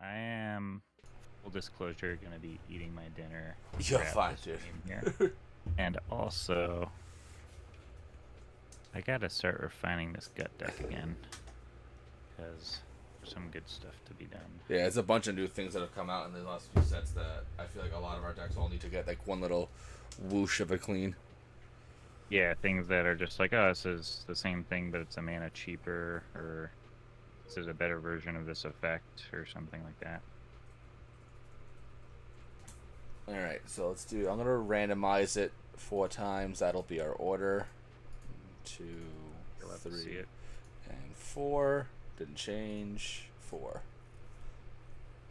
I am, full disclosure, going to be eating my dinner. You're fine, dude. Here. And also, I got to start refining this gut deck again. Because there's some good stuff to be done. Yeah, it's a bunch of new things that have come out in the last few sets that I feel like a lot of our decks all need to get like one little whoosh of a clean. Yeah, things that are just like, oh, this is the same thing, but it's a mana cheaper, or this is a better version of this effect, or something like that. Alright, so let's do... I'm going to randomize it 4 times. That'll be our order. 2, 3, and 4. Didn't change. 4.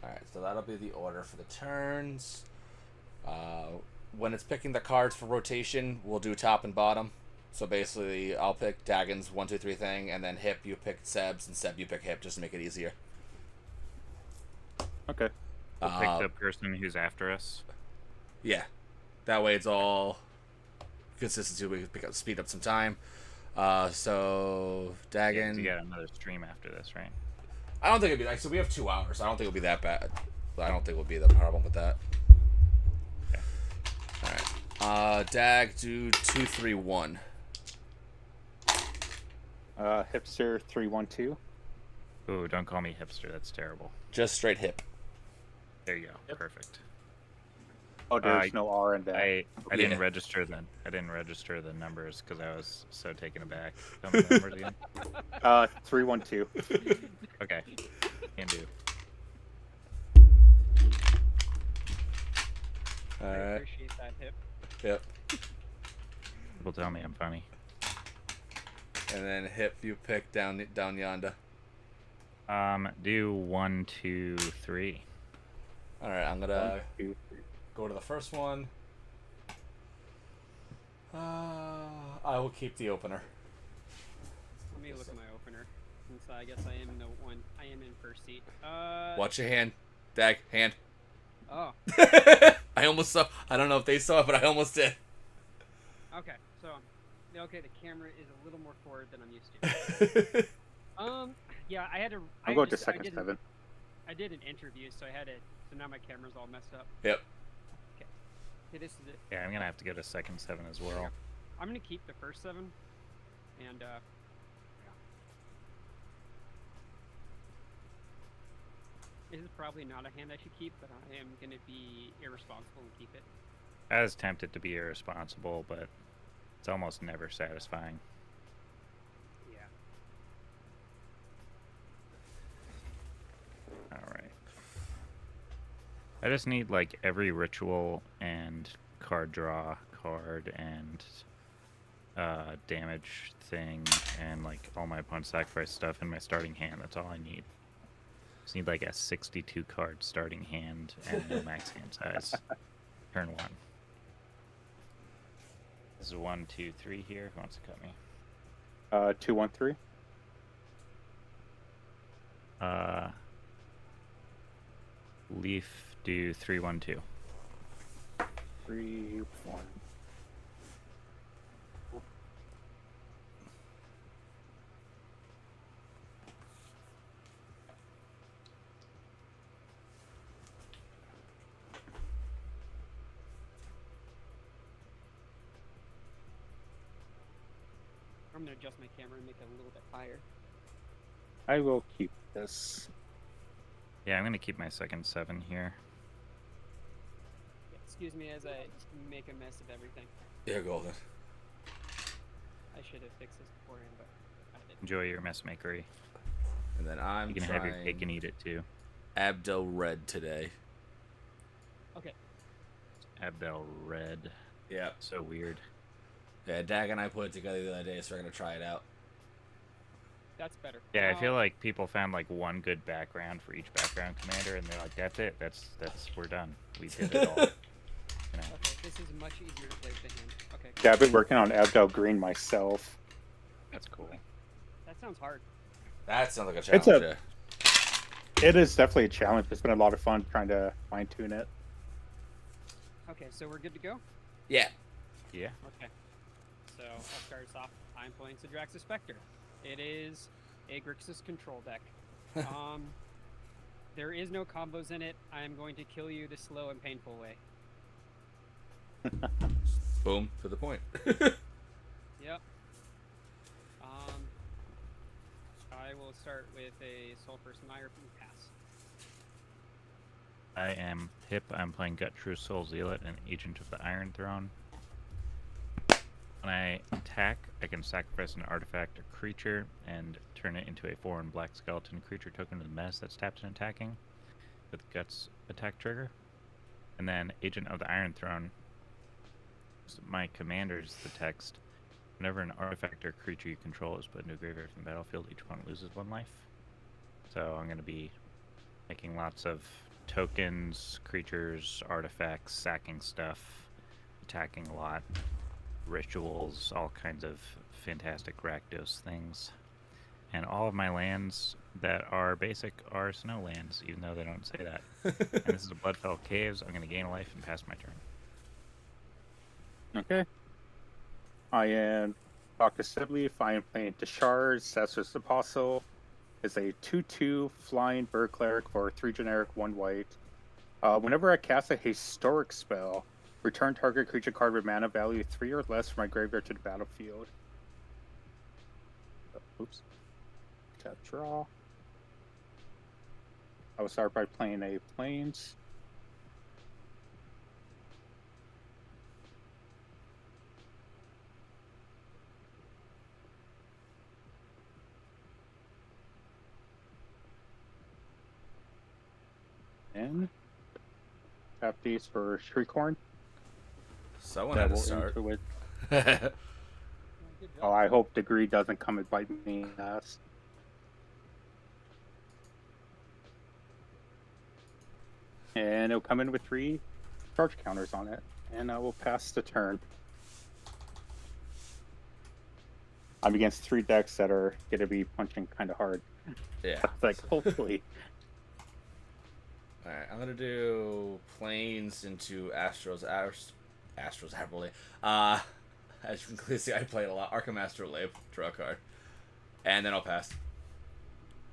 Alright, so that'll be the order for the turns. When it's picking the cards for rotation, we'll do top and bottom. So basically, I'll pick Dagon's 1, 2, 3 thing, and then Hip, you pick Seb's, and Seb, you pick Hip, just to make it easier. Okay. We'll pick the person who's after us. Yeah. That way it's all consistency. We can speed up some time. So, Dagon... Yeah, you got another stream after this, right? I don't think it'd be like... So we have 2 hours. I don't think it'll be that bad. I don't think it'll be the problem with that. Okay. Alright. Dag, do 2, 3, 1. Hipster 312. Ooh, don't call me hipster. That's terrible. Just straight Hip. There you go. Yep. Perfect. Oh, there's no R in that. I didn't register the numbers because I was so taken aback. Tell me the numbers again. 312. Okay. Can do. All right. I appreciate that, Hip. Yep. People tell me I'm funny. And then Hip, you pick down yonder. Do 1, 2, 3. All right, I'm gonna 1, 2, 3. go to the first one. I will keep the opener. Let me look at my opener, since I guess I am the one. I am in first seat. Watch your hand, Dag, hand. Oh. I almost saw. I don't know if they saw it, but I almost did. Okay, so the camera is a little more forward than I'm used to. Yeah, I had to. I'm going to second 7. I did an interview, so I had it. So now my camera's all messed up. Yep. Okay, this is it. Yeah, I'm gonna have to get a second 7 as well. I'm gonna keep the first 7, and this is probably not a hand I should keep, but I am gonna be irresponsible and keep it. I was tempted to be irresponsible, but it's almost never satisfying. Yeah. Alright. I just need, like, every ritual and card draw card and damage thing and, like, all my opponent's sacrifice stuff in my starting hand. That's all I need. Just need, like, a 62 card starting hand and no max hand size. Turn 1. This is 1, 2, 3 here. Who wants to cut me? 213. Leaf, do 3, 1, 2. 3, 1. I'm gonna adjust my camera and make it a little bit higher. I will keep this. Yeah, I'm going to keep my second 7 here. Yeah, excuse me as I make a mess of everything. You're golden. I should have fixed this beforehand, but I didn't. Enjoy your messmakery. And then I'm You can have your cake and eat it too. Abdel Red today. Okay. Abdel Red. Yeah. So weird. Yeah, Dag and I put it together the other day, so we're gonna try it out. That's better. Yeah, I feel like people found like one good background for each background commander, and they're like, "That's it. That's we're done. We did it all." You know? Okay, this is much easier to play with the hand. Okay. Yeah, I've been working on Abdel Green myself. That's cool. That sounds hard. That sounds like a challenge. It is definitely a challenge. It's been a lot of fun trying to fine tune it. Okay, so we're good to go? Yeah. Yeah. Okay. So I'll start us off. I'm playing Sidrax's Spectre. It is a Grixis control deck. There is no combos in it. I am going to kill you the slow and painful way. Boom, to the point. Yep. I will start with a Sulphur Smire pass. I am hip. I'm playing Gut True Soul Zealot and Agent of the Iron Throne. When I attack, I can sacrifice an artifact or creature and turn it into a 4/1 black skeleton creature token to the mess that's tapped and attacking with Guts attack trigger. And then Agent of the Iron Throne, my commander's the text. Whenever an artifact or creature you control is put into a graveyard from the battlefield, each one loses 1 life. So I'm going to be making lots of tokens, creatures, artifacts, sacking stuff, attacking a lot, rituals, all kinds of fantastic Rakdos things. And all of my lands that are basic are snow lands, even though they don't say that. And this is a Bloodfell Caves. I'm going to gain a life and pass my turn. Okay. I am Dr. Sibley. I am playing Deshard, Cesar's Apostle. It's a 2/2 flying bird cleric for 3 generic, 1 white. Whenever I cast a historic spell, return target creature card with mana value 3 or less from my graveyard to the battlefield. Oops. Tap draw. I will start by playing a Plains. And tap these for Shriekhorn. Someone had to will start. into it. Good job. Oh, I hope Degree doesn't come and bite me in the ass. And it'll come in with 3 charge counters on it. And I will pass the turn. I'm against 3 decks that are going to be punching kind of hard. Yeah. Like, hopefully. Alright, I'm gonna do Plains into Astro's Aberlay. As you can clearly see, I played a lot. Arkham Astrolabe, draw a card. And then I'll pass.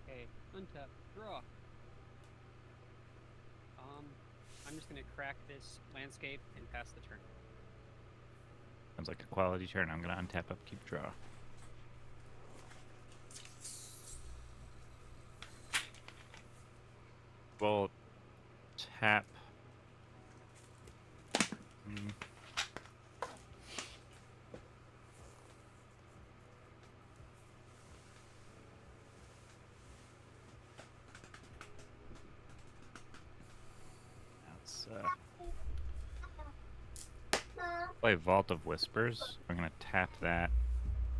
Okay, untap, draw. I'm just gonna crack this landscape and pass the turn. Sounds like a quality turn. I'm going to untap, upkeep, draw. We'll tap. Let's play Vault of Whispers. I'm going to tap that.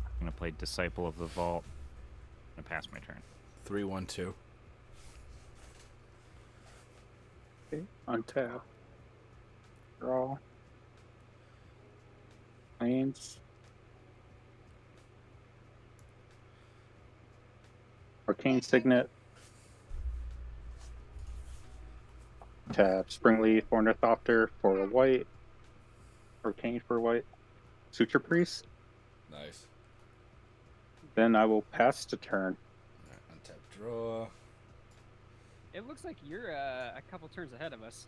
I'm going to play Disciple of the Vault. I'm going to pass my turn. 3/1/2. Okay, untap. Draw. Plains. Arcane Signet. Tap Springleaf Ornithopter for a white. Arcane for a white. Suture Priest. Nice. Then I will pass the turn. Alright, untap, draw. It looks like you're a couple turns ahead of us.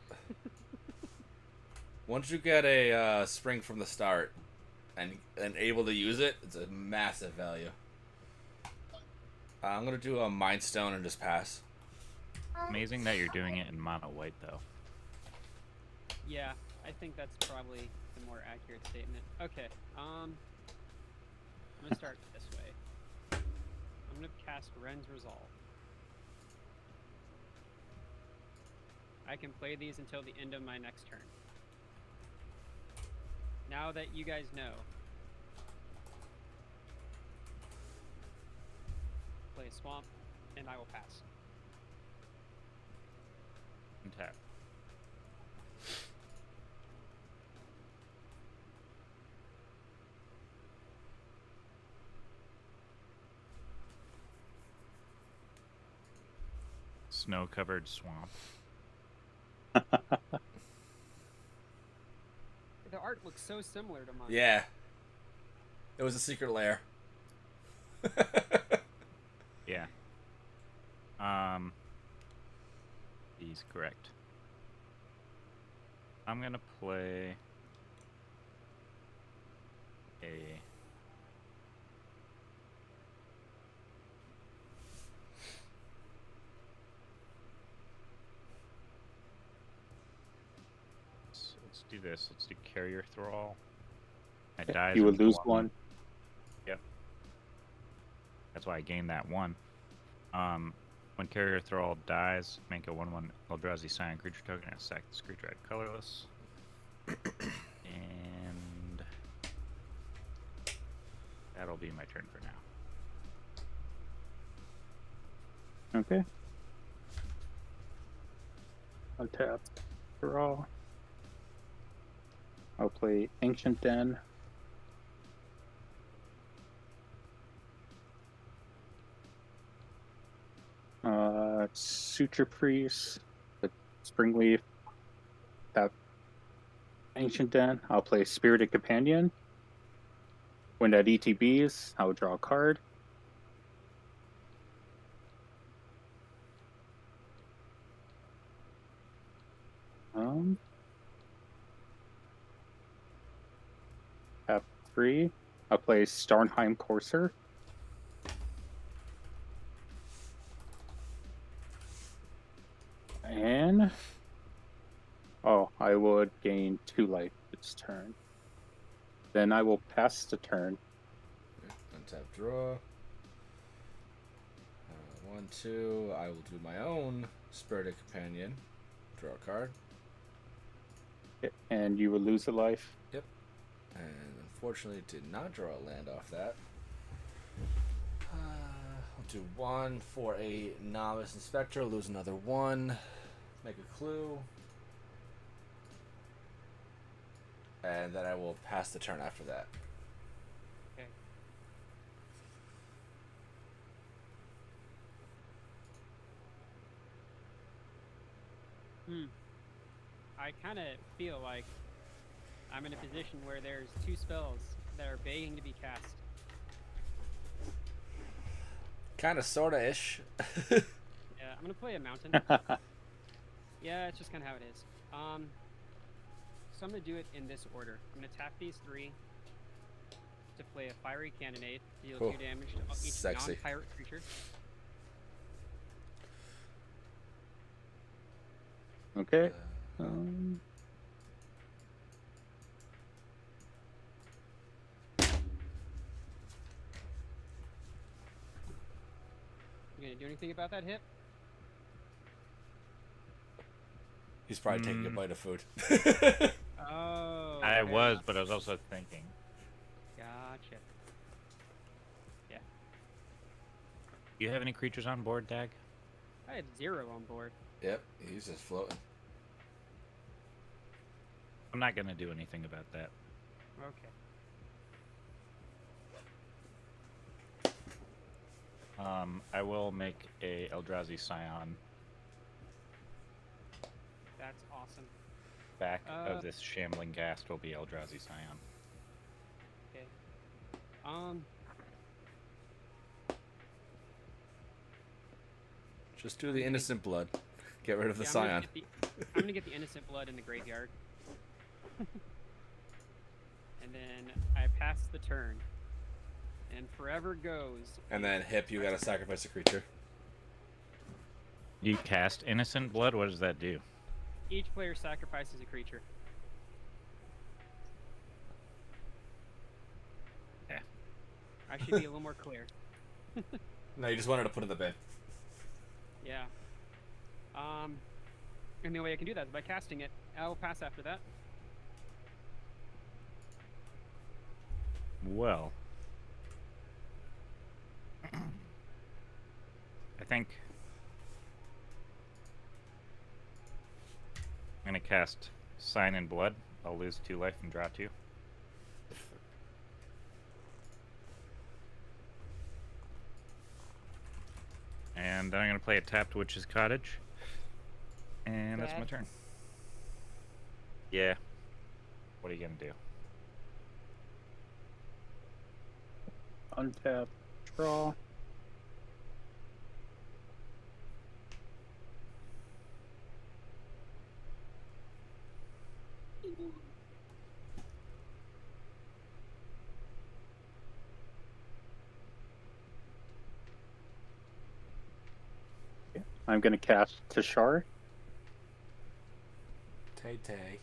Once you get a spring from the start and able to use it, it's a massive value. I'm gonna do a Mind Stone and just pass. Amazing that you're doing it in mono white, though. Yeah, I think that's probably the more accurate statement. Okay, I'm gonna start this way. I'm gonna cast Ren's Resolve. I can play these until the end of my next turn. Now that you guys know, play Swamp, and I will pass. Untap. Snow-covered swamp. The art looks so similar to mine. Yeah. It was a secret lair. Yeah. He's correct. I'm gonna play a let's do this. Let's do Carrier Thrall. It dies. You would into lose one. Yep. That's why I gained that one. When Carrier Thrall dies, make a 1/1 Eldrazi Scion creature token and sack this creature at colorless. And that'll be my turn for now. Okay. Untap. Draw. I'll play Ancient Den. Suture Priest, the Springleaf, that Ancient Den. I'll play Spirited Companion. When that ETBs, I'll draw a card. Tap 3. I'll play Starnheim Courser. And I would gain 2 life this turn. Then I will pass the turn. Untap, draw. 1, 2. I will do my own Spirited Companion. Draw a card. And you will lose a life. Yep. And unfortunately, did not draw a land off that. I'll do 1 for a Novice Inspector. Lose another 1. Make a clue. And then I will pass the turn after that. Okay. I kind of feel like I'm in a position where there's 2 spells that are begging to be cast. Kind of, sorta ish. Yeah, I'm gonna play a mountain. Yeah, it's just kind of how it is. So I'm gonna do it in this order. I'm gonna tap these 3 to play a Fiery Cannonade, deal 2 damage to each Sexy. non-pirate creature. Okay. You gonna do anything about that hit? He's probably taking a bite of food. Oh. I fair was, enough. but I was also thinking. Gotcha. Yeah. Do you have any creatures on board, Dag? I had 0 on board. Yep, he's just floating. I'm not gonna do anything about that. Okay. I will make a Eldrazi Scion That's awesome. back of this Shambling Ghast will be Eldrazi Scion. Okay. Just do the Innocent Blood. Get rid of the Yeah, Scion. I'm gonna get the Innocent Blood in the graveyard. And then I pass the turn. And forever goes. And then Hip, you gotta sacrifice a creature. You cast Innocent Blood? What does that do? Each player sacrifices a creature. Yeah. I should be a little more clear. No, you just wanted to put it in the bin. Yeah. And the only way I can do that is by casting it. I'll pass after that. Well, I think I'm gonna cast Sign in Blood. I'll lose 2 life and draw 2. And then I'm gonna play a tapped Witch's Cottage. And that's my Bad. turn. Yeah. What are you gonna do? Untap. Draw. I'm going to cast Tashar. Tay Tay.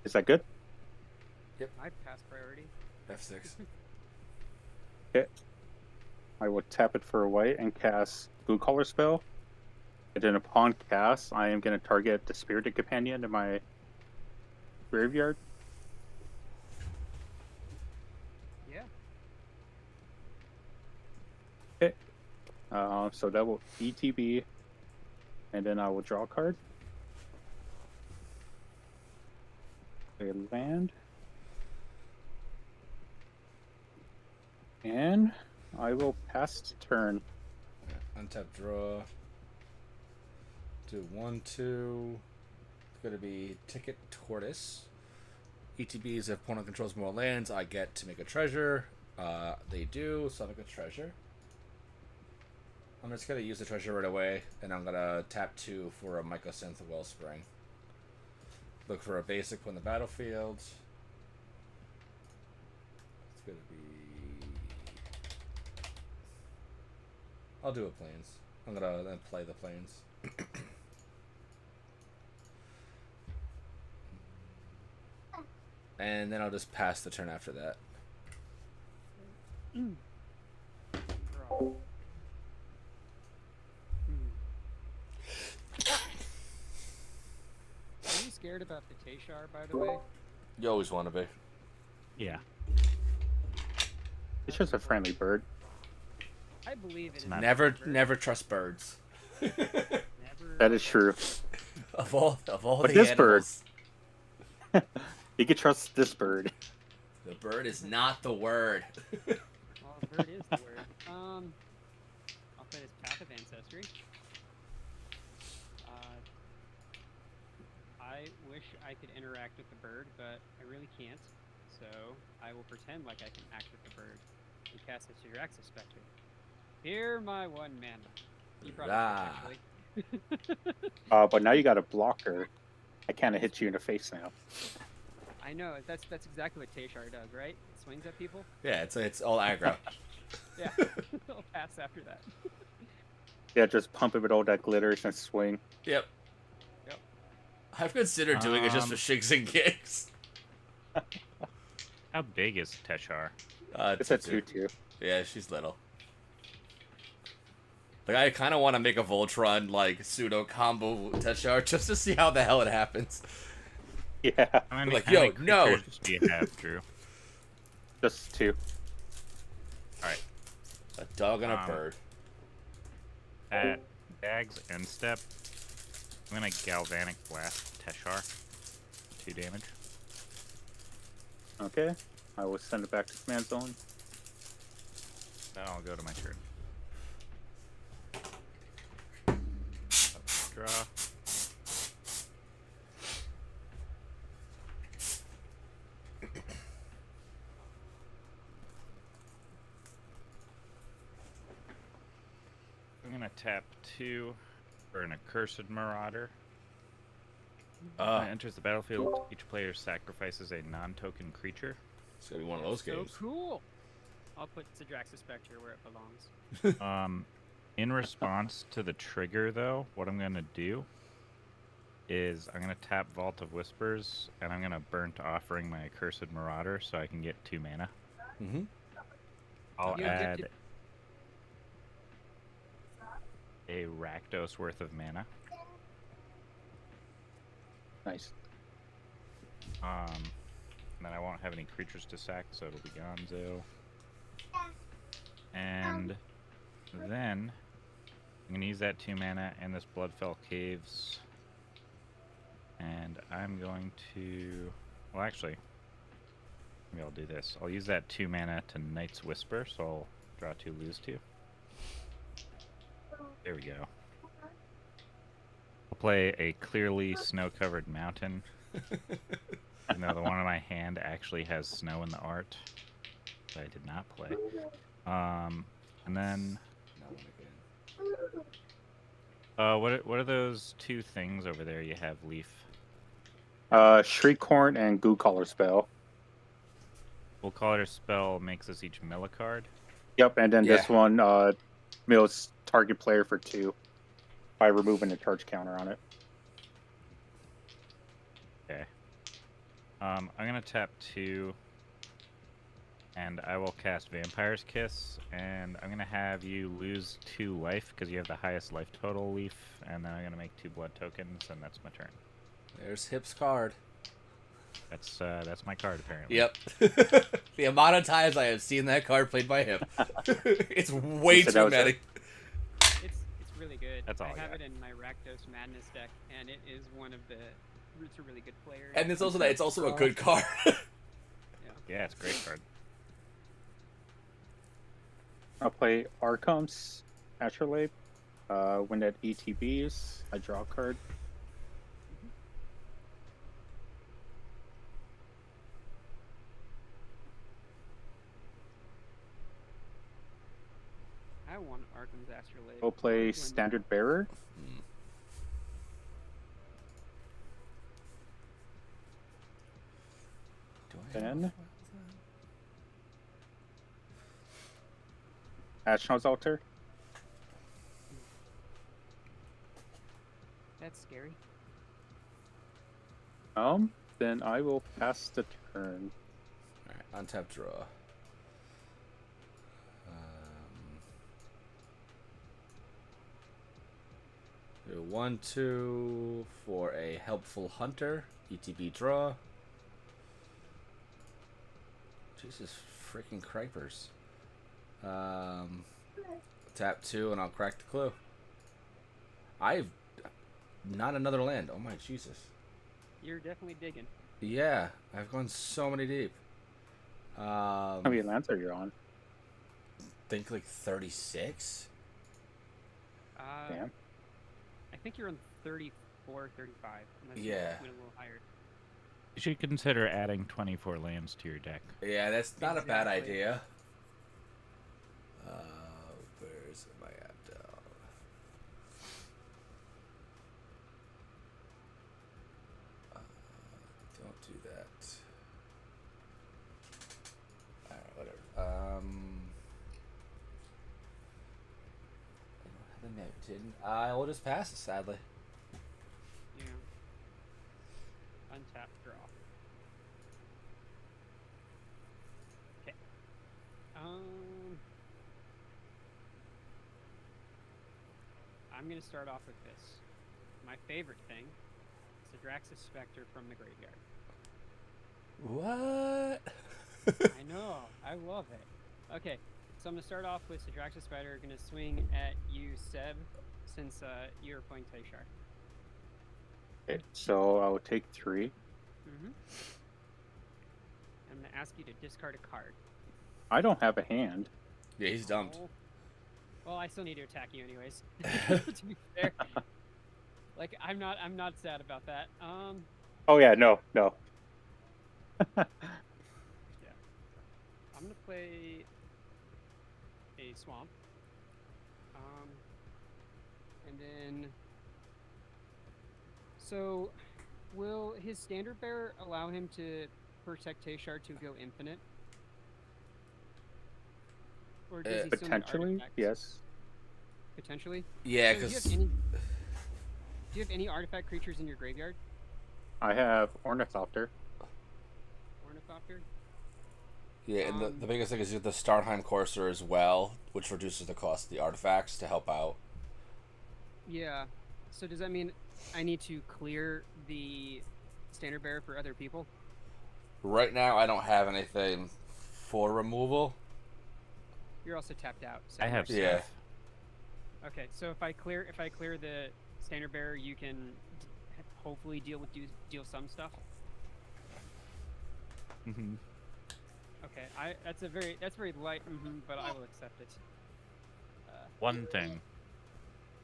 Is that good? I pass priority. F6. Okay. I will tap it for a white and cast Blue Collar spell. And then upon cast, I am going to target the Spirited Companion in my graveyard. Yeah. Okay. So that will ETB, and then I will draw a card. A land. And I will pass turn. Untap draw. Do 1/2. It's gonna be Ticket Tortoise. ETBs, if opponent controls more lands, I get to make a treasure. They do, so I make a treasure. I'm just gonna use the treasure right away, and I'm gonna tap 2 for a Mycosynth Wellspring. Look for a basic on the battlefield. It's gonna be. I'll do a plains. I'm gonna then play the plains. And then I'll just pass the turn after that. Draw. Are you scared about the Tashar, by the way? You always want to be. Yeah. It's just a friendly bird. I believe it is. Never trust birds. Never. That is true. Of all But the this bird- animals, You can trust this bird. the bird is not the word. Well, bird is the word. I'll play this Path of Ancestry. I wish I could interact with the bird, but I really can't. So I will pretend like I can act with the bird and cast it to your Axis Spectre. Here, my 1 mana. You brought it Ah. up, actually. But now you got a blocker. I kind of hit you in the face now. I know, that's exactly what Tashar does, right? It swings at people. Yeah, it's all aggro. Yeah, I'll pass after that. Yeah, just pump it with all that glitters and swing. Yep. Yep. I've considered doing it just for shigs and gigs. How big is Teshar? It's a 2/2. Yeah, she's little. Like, I kind of want to make a Voltron, like, pseudo combo Teshar just to see how the hell it happens. Yeah, How many, Like, how yo, many no. creatures do you have, Drew? just 2. Alright. A dog and a Um, bird. At Dag's end step, I'm gonna Galvanic Blast Teshar. 2 damage. Okay, I will send it back to command zone. Then I'll go to my turn. Draw. I'm gonna tap 2 for an Accursed Marauder. When it enters the battlefield, each player sacrifices a non-token creature. It's gonna be one of those So games. cool. I'll put Sidrax's Spectre where it belongs. In response to the trigger, though, what I'm gonna do is I'm gonna tap Vault of Whispers, and I'm gonna Burnt Offering my Accursed Marauder so I can get 2 mana. Mm-hmm. I'll You get add to- a Rakdos worth of mana. Nice. And then I won't have any creatures to sack, so it'll be Gonzo. And then I'm gonna use that 2 mana and this Bloodfell Caves. And I'm going to, well, actually, maybe I'll do this. I'll use that 2 mana to Night's Whisper, so I'll draw 2, lose 2. There we go. I'll play a clearly snow-covered mountain. Even though the one in my hand actually has snow in the art. That I did not play. And then Not one again. What are those two things over there you have, Leaf? Shriekhorn and Goo Collar spell. We'll call it a spell makes us each mill a card. Yep, and then Yeah. this one mills target player for 2 by removing the charge counter on it. Okay. I'm gonna tap 2, and I will cast Vampire's Kiss, and I'm gonna have you lose 2 life because you have the highest life total, Leaf, and then I'm gonna make 2 blood tokens, and that's my turn. There's Hip's card. That's my card apparently. Yep. The amount of times I have seen that card played by him, it's way So that too was many. It's really good. That's all I I have got. it in my Rakdos Madness deck, and it is one of the. It's a really good player. And it's also that it's also a good card. Yeah, it's a great card. I'll play Archon's Astrolabe. When that ETBs, I draw a card. I want Arkham's Astrolabe. We'll play Standard Bearer. Then Ashnod's Altar. That's scary. Then I will pass the turn. Alright, untap draw. Do 1, 2 for a helpful hunter. ETB draw. Jesus freaking cripers. Tap 2 and I'll crack the clue. I've not another land. Oh my Jesus. You're definitely digging. Yeah, I've gone so many deep. How many lands are you on? Think like 36. Damn. I think you're on 34, 35. Unless Yeah. you went a little higher. You should consider adding 24 lands to your deck. Yeah, that's not a bad Exactly. idea. Where's my at? Don't do that. Alright, whatever. I don't have a note, didn't I? Will just pass it, sadly. Yeah. Untap, draw. Okay. I'm gonna start off with this. My favorite thing is the Draxus Spectre from the graveyard. What? I know, I love it. Okay, so I'm gonna start off with the Draxus Spectre. Gonna swing at you, Seb, since you're playing Tayshar. Okay, so I'll take 3. Mm-hmm. I'm gonna ask you to discard a card. I don't have a hand. Yeah, he's dumped. Oh. Well, I still need to attack you anyways. To be fair, like I'm not sad about that. Oh yeah, no. Yeah. I'm gonna play a swamp. And then. So, will his standard bearer allow him to protect Tayshar to go infinite? Or does he still need Potentially, artifacts? yes. Yeah, Potentially? So do you because have any- do you have any artifact creatures in your graveyard? I have Ornithopter. Ornithopter? yeah, and the biggest thing is you have the Starnheim Courser as well, which reduces the cost of the artifacts to help out. Yeah. So does that mean I need to clear the standard bearer for other people? Right now, I don't have anything for removal. You're also tapped out. So I have Yeah. stuff. Okay, so if I clear the standard bearer, you can hopefully deal some stuff. Mm-hmm. Okay, that's very light, but I will accept it. One thing.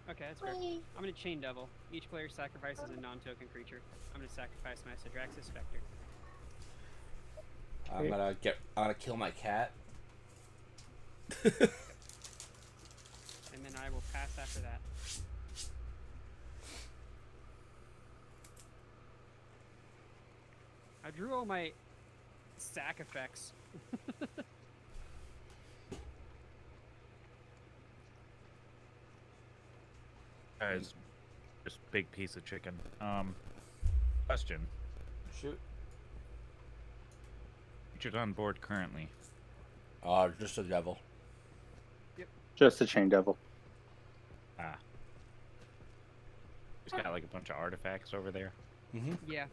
Okay, that's fair. I'm gonna Chain Devil. Each player sacrifices a non-token creature. I'm gonna sacrifice my Sidraxis Spectre. I'm gonna kill my cat. And then I will pass after that. I drew all my sack effects. Guys, just big piece of chicken. Question. Shoot. Featured on board currently. Just a devil. Just a Chain Devil. Ah. He's got like a bunch of artifacts over there. Mm-hmm. Yeah.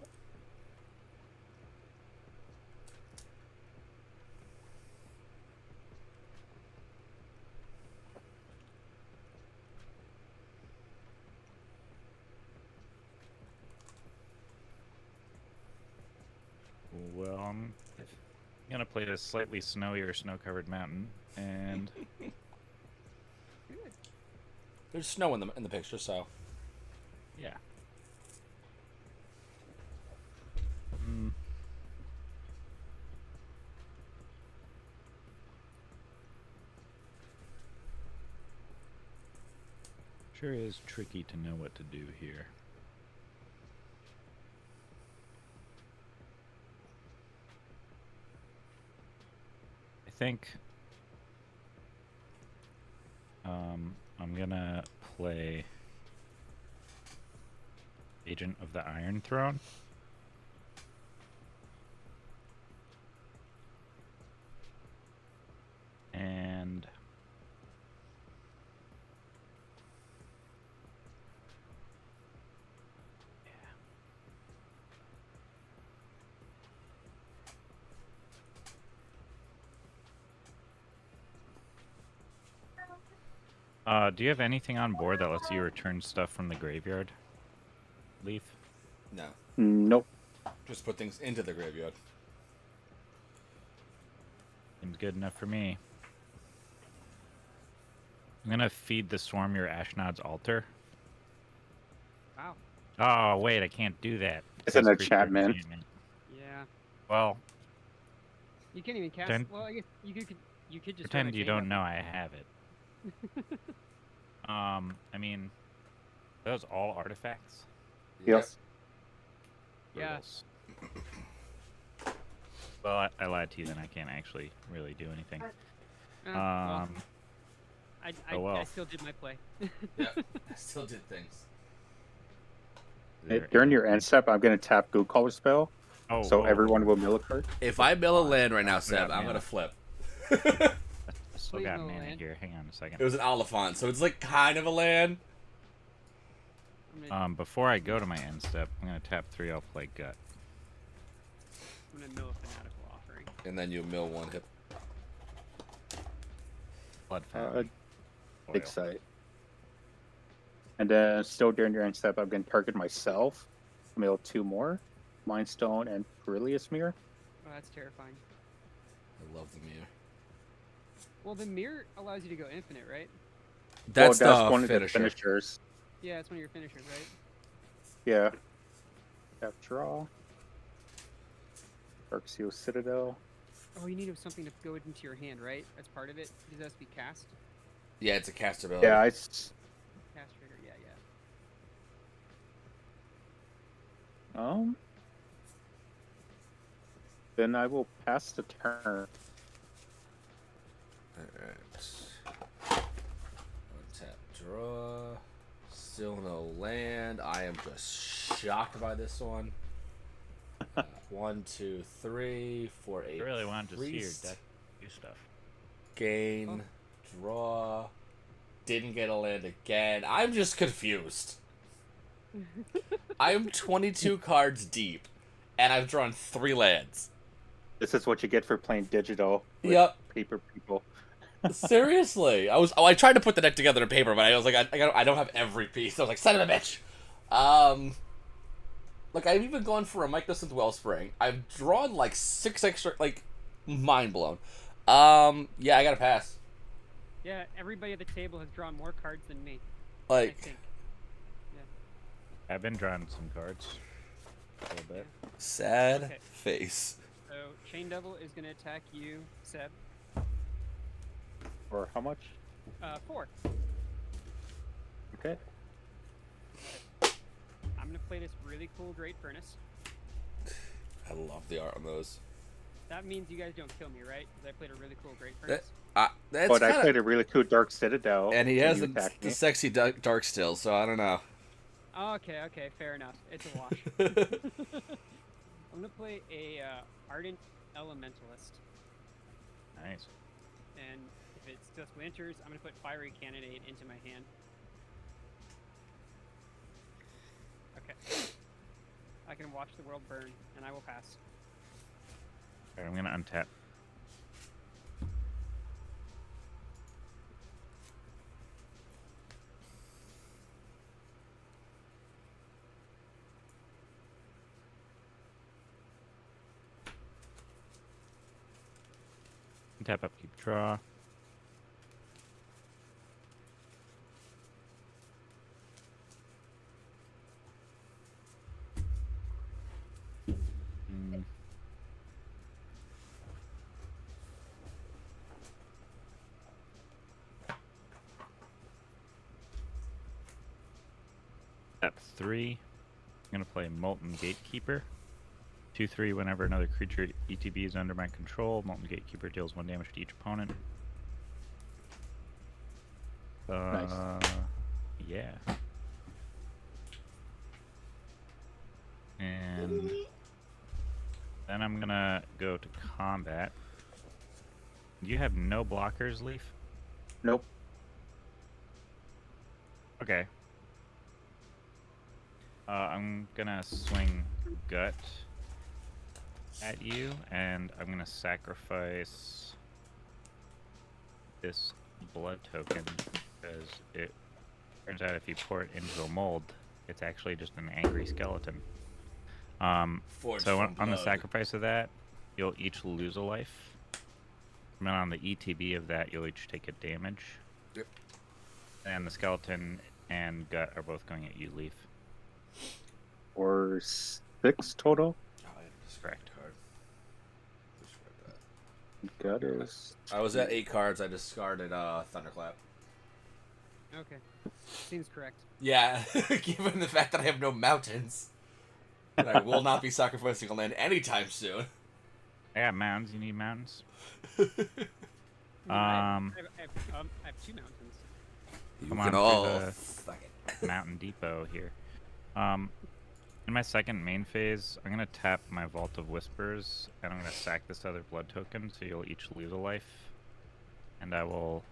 Well, I'm gonna play this slightly snowier, snow-covered mountain, and There's snow in the picture, so. yeah. Sure is tricky to know what to do here. I think I'm gonna play Agent of the Iron Throne. And do you have anything on board that lets you return stuff from the graveyard? Leaf? No. Nope. Just put things into the graveyard. Seems good enough for me. I'm gonna feed the swarm your Ashnod's altar. Wow. Oh wait, I can't do that. It's an Says creature enchantment. Yeah. Well, You can't even cast. Pretend- Well, I guess you could just pretend you don't know I have it. I mean, are those all artifacts? Yes. Yeah. Riddles. Well, I lied to you. Then I can't actually really do anything. Well, I oh well. I still did my play. Yeah. I still did things. During your end step, I'm going to tap Goo Color spell, Oh, so whoa. everyone will mill a card. If I mill a land right now, Seb, Yeah, I'm man. gonna flip. I still Please got no mana land. here. Hang on a second. It was an Oliphant, so it's like kind of a land. I'm gonna, Before I go to my end step, I'm gonna tap 3. I'll play Gut. I'm gonna mill a fanatical offering. And then you mill one hit. Blood Fountain. Big Oil. sight. And then still during your end step, I'm going to target myself. Mill 2 more. Mind Stone and Brillious Mirror. Oh, that's terrifying. I love the mirror. Well, the mirror allows you to go infinite, right? That's, well, the one finisher. of the finishers. Yeah, it's one of your finishers, right? Yeah. Tap draw. Dark Seal Citadel. Oh, you need something to go into your hand, right? That's part of it. Does that have to be cast? Yeah, it's a cast ability. Yeah, Cast trigger, yeah. Then I will pass the turn. Alright. Tap draw. Still no land. I am just shocked by this one. 1, 2, 3, 4, 8. I really wanted to see your priest. deck do stuff. Gain. Draw. Didn't get a land again. I'm just confused. I'm 22 cards deep, and I've drawn 3 lands. This is what you get for playing digital. with Yep. Paper people. Seriously, I tried to put the deck together in paper, but I was like, I don't have every piece. I was like, son of a bitch. Like I've even gone for a Mycosynth Wellspring. I've drawn like 6 extra, like, mind blown. Yeah, I gotta pass. Yeah, everybody at the table has drawn more cards than me. I Like, think. I've been drawing some cards. A little bit. sad Okay. face. So, Chain Devil is gonna attack you, Seb. Or how much? 4. Okay. I'm gonna play this really cool Great Furnace. I love the art on those. That means you guys don't kill me, right? Because I played a really cool Great That, Prince. that's But I kind played of, a really cool Dark Citadel, and he has you the, attacked the me. sexy dark still, so I don't know. Okay, fair enough. It's a wash. I'm gonna play a Ardent Elementalist, Nice. and if it still splinters, I'm gonna put Fiery Cannonade into my hand. Okay. I can watch the world burn, and I will pass. Alright, I'm gonna untap. Tap up, keep draw. Mm. Step 3. I'm gonna play Molten Gatekeeper. 2/3 whenever another creature ETB is under my control. Molten Gatekeeper deals 1 damage to each opponent. Yeah. And then I'm gonna go to combat. You have no blockers, Leaf? Nope. Okay. I'm gonna swing Gut at you, and I'm gonna sacrifice this blood token because it turns out if you pour it into a mold, it's actually just an angry skeleton. Forged So from on the blood. sacrifice of that, you'll each lose a life. And then on the ETB of that, you'll each take a damage. Yep. And the skeleton and Gut are both going at you, Leaf. Or 6 total. Oh, I had to discard Correct. a card. Discard that. Gut is. I was at 8 cards. I discarded Thunderclap. Okay. Seems correct. Yeah, given the fact that I have no mountains, and I will not be sacrificing a land anytime soon. I got mountains. You need mountains? I have 2 mountains. You Come can on all through suck it. Mountain Depot here. In my second main phase, I'm going to tap my Vault of Whispers, and I'm going to sack this other blood token, so you'll each lose a life. And I will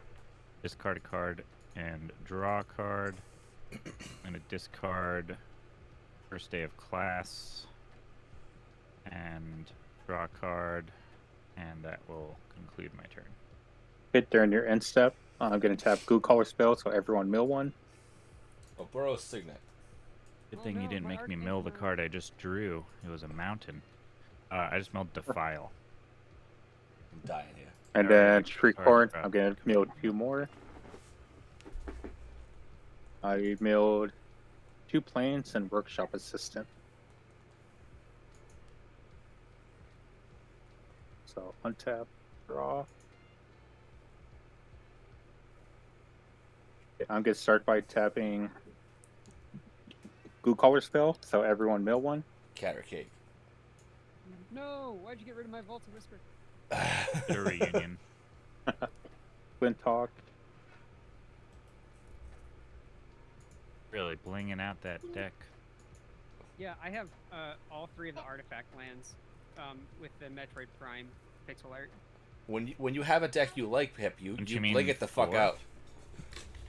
discard a card and draw a card. I'm going to discard First Day of Class, and draw a card, and that will conclude my turn. Hit during your end step. I'm going to tap Goo Collar spell, so everyone mill one. Oh, Burrow's Signet. Good Oh thing you no, didn't my make me arcane mill the card. card I just drew. It was a mountain. I just milled Defile. I'm dying here. And I already then looked at the Shriek cards Horn, about I'm going to mill 2 more. I milled 2 planes and Workshop Assistant. So untap, draw. Okay, I'm going to start by tapping Goo Collar spell, so everyone mill one. Cat or cake. No! Why'd you get rid of my Vault of Whisper? The reunion. Twin Talk. Really blinging out that deck. Yeah, I have all 3 of the artifact lands with the Metroid Prime pixel art. When you have a deck you like, Pip, you Don't you mean bling it the fuck 4? out.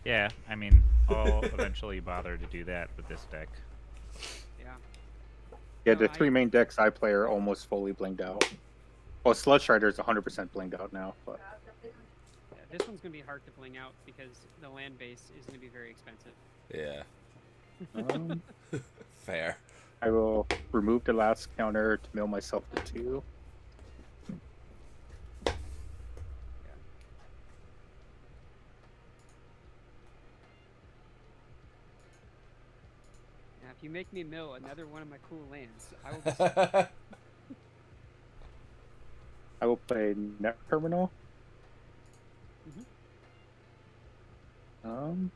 Yeah, I mean, I'll eventually bother to do that with this deck. Yeah. Yeah, No, the 3 main decks I play are almost fully blinged out. Well, Sludge Rider is 100% blinged out now, but Yeah, this one's going to be hard to bling out because the land base is going to be very expensive. Yeah, um, fair. I will remove the last counter to mill myself to 2. Now, if you make me mill another one of my cool lands, I will be I will play Net Terminal. Mhm.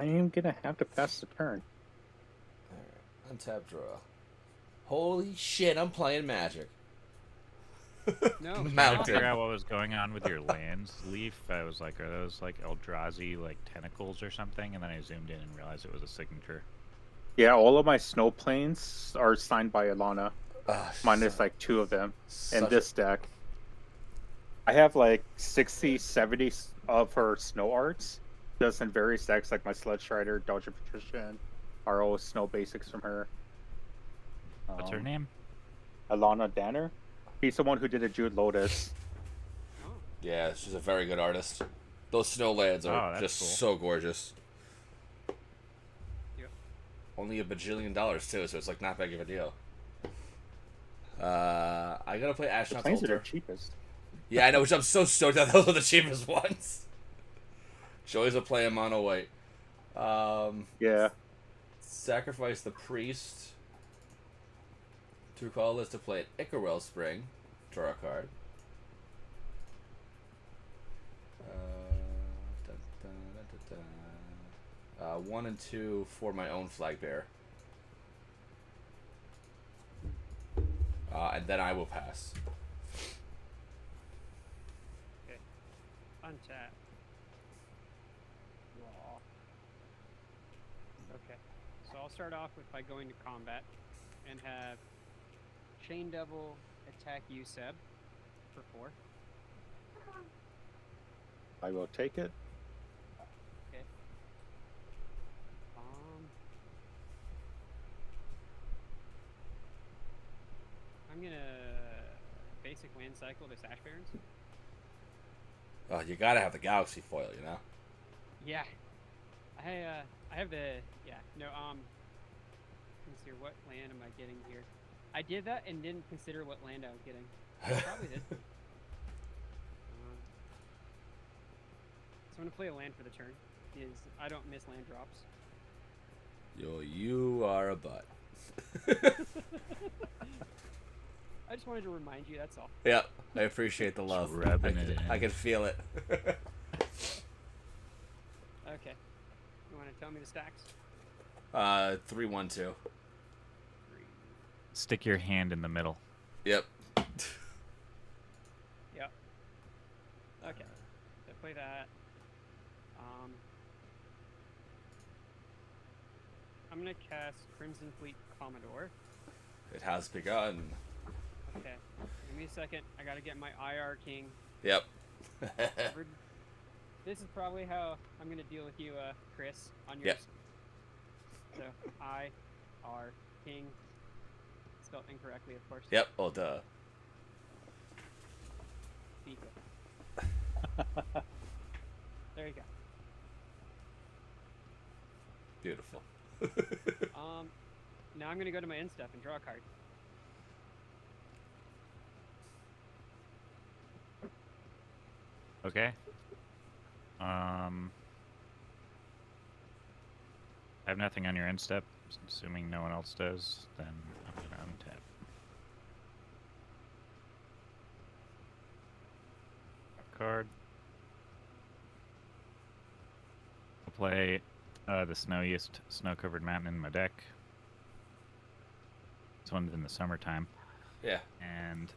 I am gonna have to pass the turn. Alright, untap draw. Holy shit, I'm playing Magic. No, Trying to Mountain. figure out what was going on with your lands, Leaf. I was like, are those like Eldrazi like tentacles or something? And then I zoomed in and realized it was a signature. Yeah, all of my snow planes are signed by Alana, Ah, minus so- like 2 of them in such this deck. I have like 60, 70 of her snow arts, just in various decks like my Sledge Rider, Dodger Patrician, are all snow basics from her. What's her name? Alana Danner. He's the one who did a Jude Lotus. Oh, Yeah, she's a very good artist. Those snow lands Oh, are that's just cool. so gorgeous. Yep. Only $1 bajillion too, so it's like not big of a deal. I gotta play The Astronaut's planes that are Altar. cheapest. Yeah, I know, which I'm so stoked that those are the cheapest ones. Joey's a play a mono white. Yeah. Sacrifice the priest to recall this to play an Icarel Spring. Draw a card. Dun, dun, dun, dun, dun. 1 and 2 for my own flag bearer. And then I will pass. untap. Raw. Okay, so I'll start off with by going to combat and have Chain Devil attack you, Seb, for 4. I will take it. Okay. I'm gonna basic land cycle this Ash Barrens. Oh, you gotta have the Galaxy foil, you know? Yeah. I have the let's see, what land am I getting here? I did that and didn't consider what land I was getting. Probably this one. So I'm gonna play a land for the turn. Is I don't miss land drops. Yo, you are a butt. I just wanted to remind you, that's all. Yep, I appreciate the love. rubbing it in. I can feel it. Okay. You wanna tell me the stacks? 3-1-2. 3. Stick your hand in the middle. Yep. Yep. Okay. So play that. I'm gonna cast Crimson Fleet Commodore. It has begun. Okay. Give me a second. I gotta get my IR King. Yep. covered. This is probably how I'm gonna deal with you, Chris, on yours. Yep. So IR King. Spelled incorrectly, of course. Yep. Oh, duh. Pico. There you go. Beautiful. Now I'm gonna go to my end step and draw a card. Okay. I have nothing on your end step. Assuming no one else does, then I'm gonna untap. Card. I'll play the snowiest snow-covered mountain in my deck. This one's in the summertime, Yeah. and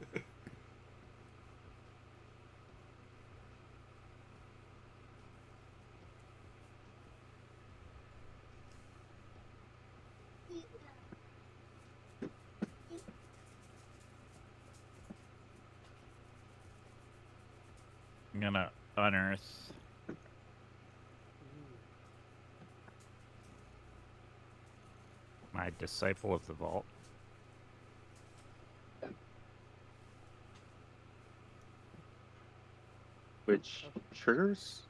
I'm gonna unearth my Disciple of the Vault. Which triggers?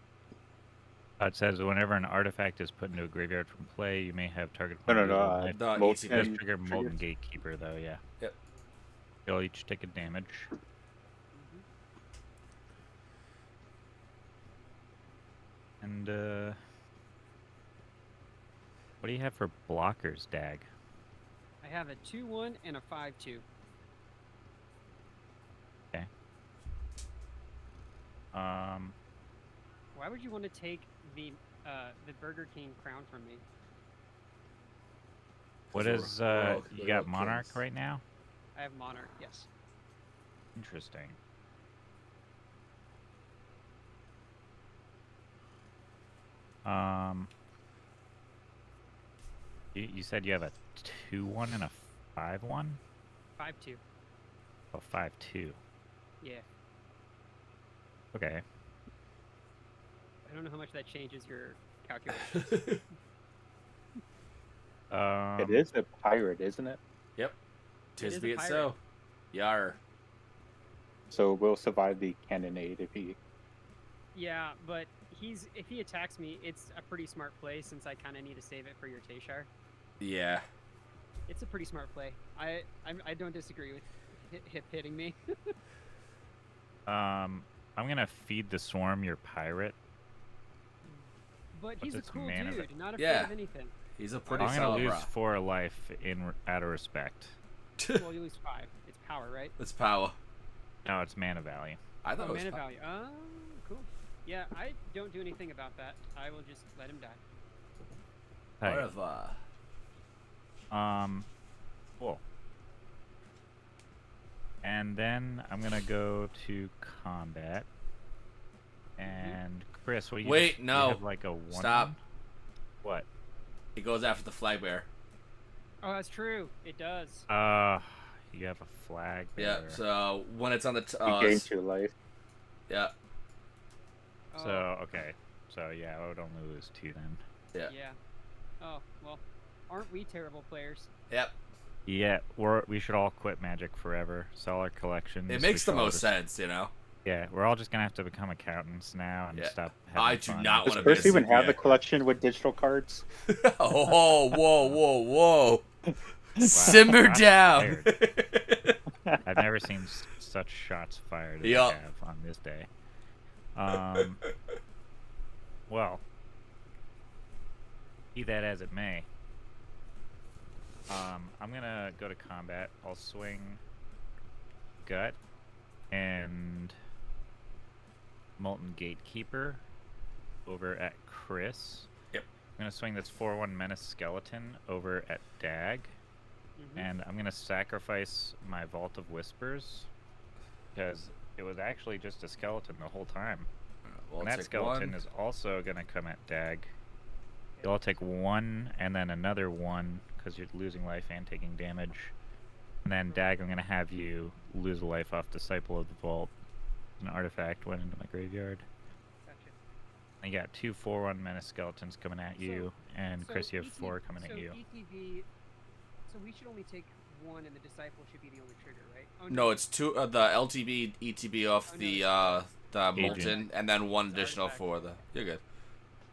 It says whenever an artifact is put into a graveyard from play, you may have target. No, no, opponent no. lose life. No, Molten- easy It does pick. trigger triggers. Molten Gatekeeper, though, yeah. Yep. You'll each take a damage. And, what do you have for blockers, Dag? I have a 2/1 and a 5/2. Okay. Why would you want to take the the Burger King crown from me. What We're- is we're all- you we're got all Monarch kings. right now? I have Monarch. Yes. Interesting. Um, you said you have a 2-1 and a 5-1? 5-2. Oh, 5-2. Yeah. Okay. I don't know how much that changes your calculation. It is a pirate, isn't it? Yep. Tis is be a it pirate. so. Yar. So we'll survive the cannonade if he. Yeah, but if he attacks me, it's a pretty smart play since I kind of need to save it for your Tayshar. Yeah. It's a pretty smart play. I don't disagree with hip hitting me. I'm gonna feed the swarm your pirate. But What's he's a its cool mana dude, not afraid Yeah. of anything. He's a pretty I'm gonna solid lose bra. 4 life out of respect. Well, you lose 5. It's power, right? It's power. No, it's mana value. I thought Oh, it was mana power. value. Oh, cool. Yeah, I don't do anything about that. I will just let him die. Hey, Whatever. cool. And then I'm gonna go to combat. And Chris, what you Wait, just, you no. have like a 1? Stop. What? He goes after the flag bearer. Oh, that's true. It does. You have a flag. Yeah. there. So when it's on the He gained 2 life. yeah. Oh, So okay. So yeah, I would only lose 2 then. Yeah. yeah. Oh, well, aren't we terrible players? Yep. Yeah, we should all quit Magic forever. Sell our collections. It we makes the should all most just- sense, you know. Yeah, we're all just gonna have to become accountants now and Yeah. stop. Having I do fun. not Does wanna be a Chris even have CPA. a collection with digital cards? Oh, whoa. Simmer Shots down. I've never seen such shots fired as Yup. I have on this day. Well, be that as it may. I'm gonna go to combat. I'll swing Gut and Molten Gatekeeper over at Chris. Yep. I'm gonna swing this 4/1 Menace Skeleton over at Dag. Mhm. And I'm gonna sacrifice my Vault of Whispers because it was actually just a skeleton the whole time. Well, And that take skeleton one. is also gonna come at Dag. You'll take 1 and then another 1 because you're losing life and taking damage. And then Dag, I'm gonna have you lose a life off Disciple of the Vault. An artifact went into my graveyard. Gotcha. I got 2 4/1 Menace Skeletons coming at you, and Chris, you have 4 coming at you. ETV, so we should only take 1, and the Disciple should be the only trigger, right? Oh, No, it's 2. The LTB, ETB off Oh, no, the Agent. molten, and then 1 It's additional artifact. for the. You're good.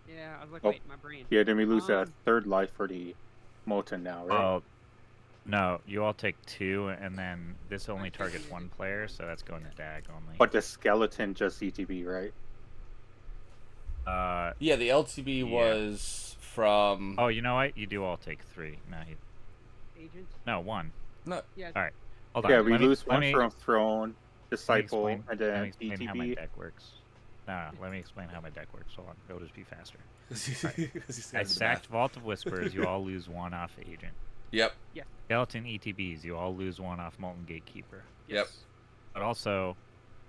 Yeah, I was like, Oh. wait, my brain. Yeah, then we lose a Um, 3rd life for the molten now, right? Oh, no, you all take 2, and then this only Okay, targets you 1 take player, 1. so that's going to Dag only. But the skeleton just ETB, right? Yeah, the LTB Yeah. was from. Oh, you know what? You do all take 3. Agent? No, 1. No. Yeah. All right, hold on. Yeah, we let me- lose let 1 me- from Throne, let me Disciple, explain- and let me then explain how my ETB. deck works. No, let me explain how my deck works. Hold on, it'll just be faster. He's I gonna do the sacked math. Vault of Whispers. You all lose 1 off Agent. Yep. Skeleton ETBs. You all lose 1 off Molten Gatekeeper. Yep. Yes. But also,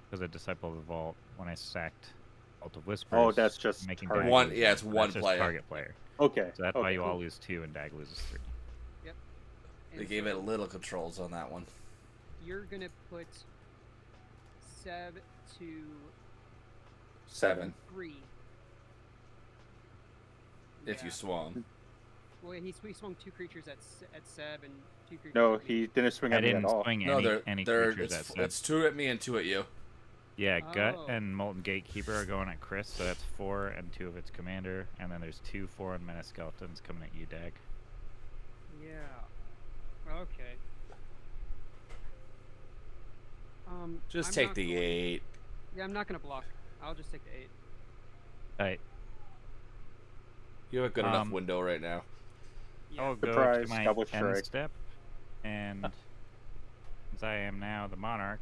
because of Disciple of the Vault, when I sacked Vault of Whispers, Oh, that's just making target. Dag One- lose yeah, it's That's one just player. target player. Okay. So that's why okay, you all cool. lose 2 and Dag loses 3. They And gave so it little controls on that one. You're gonna put Seb to 7. 3. If Yeah. you swung. Well, he swung 2 creatures at Seb and 2 creatures. No, at me. he didn't swing I at me didn't at all. swing No, any they're creatures at Seb. it's 2 at me and 2 at you. Yeah, Gut Oh. and Molten Gatekeeper are going at Chris, so that's 4 and 2 of its commander, and then there's 2 4 Menace Skeletons coming at you, Dag. Yeah. Okay. Just I'm take not the going- 8. Yeah, I'm not gonna block. I'll just take the 8. Alright, You have a good enough Um, window right now. Yeah. I'll go to Surprise, my double end strike. step, and since I am now the Monarch,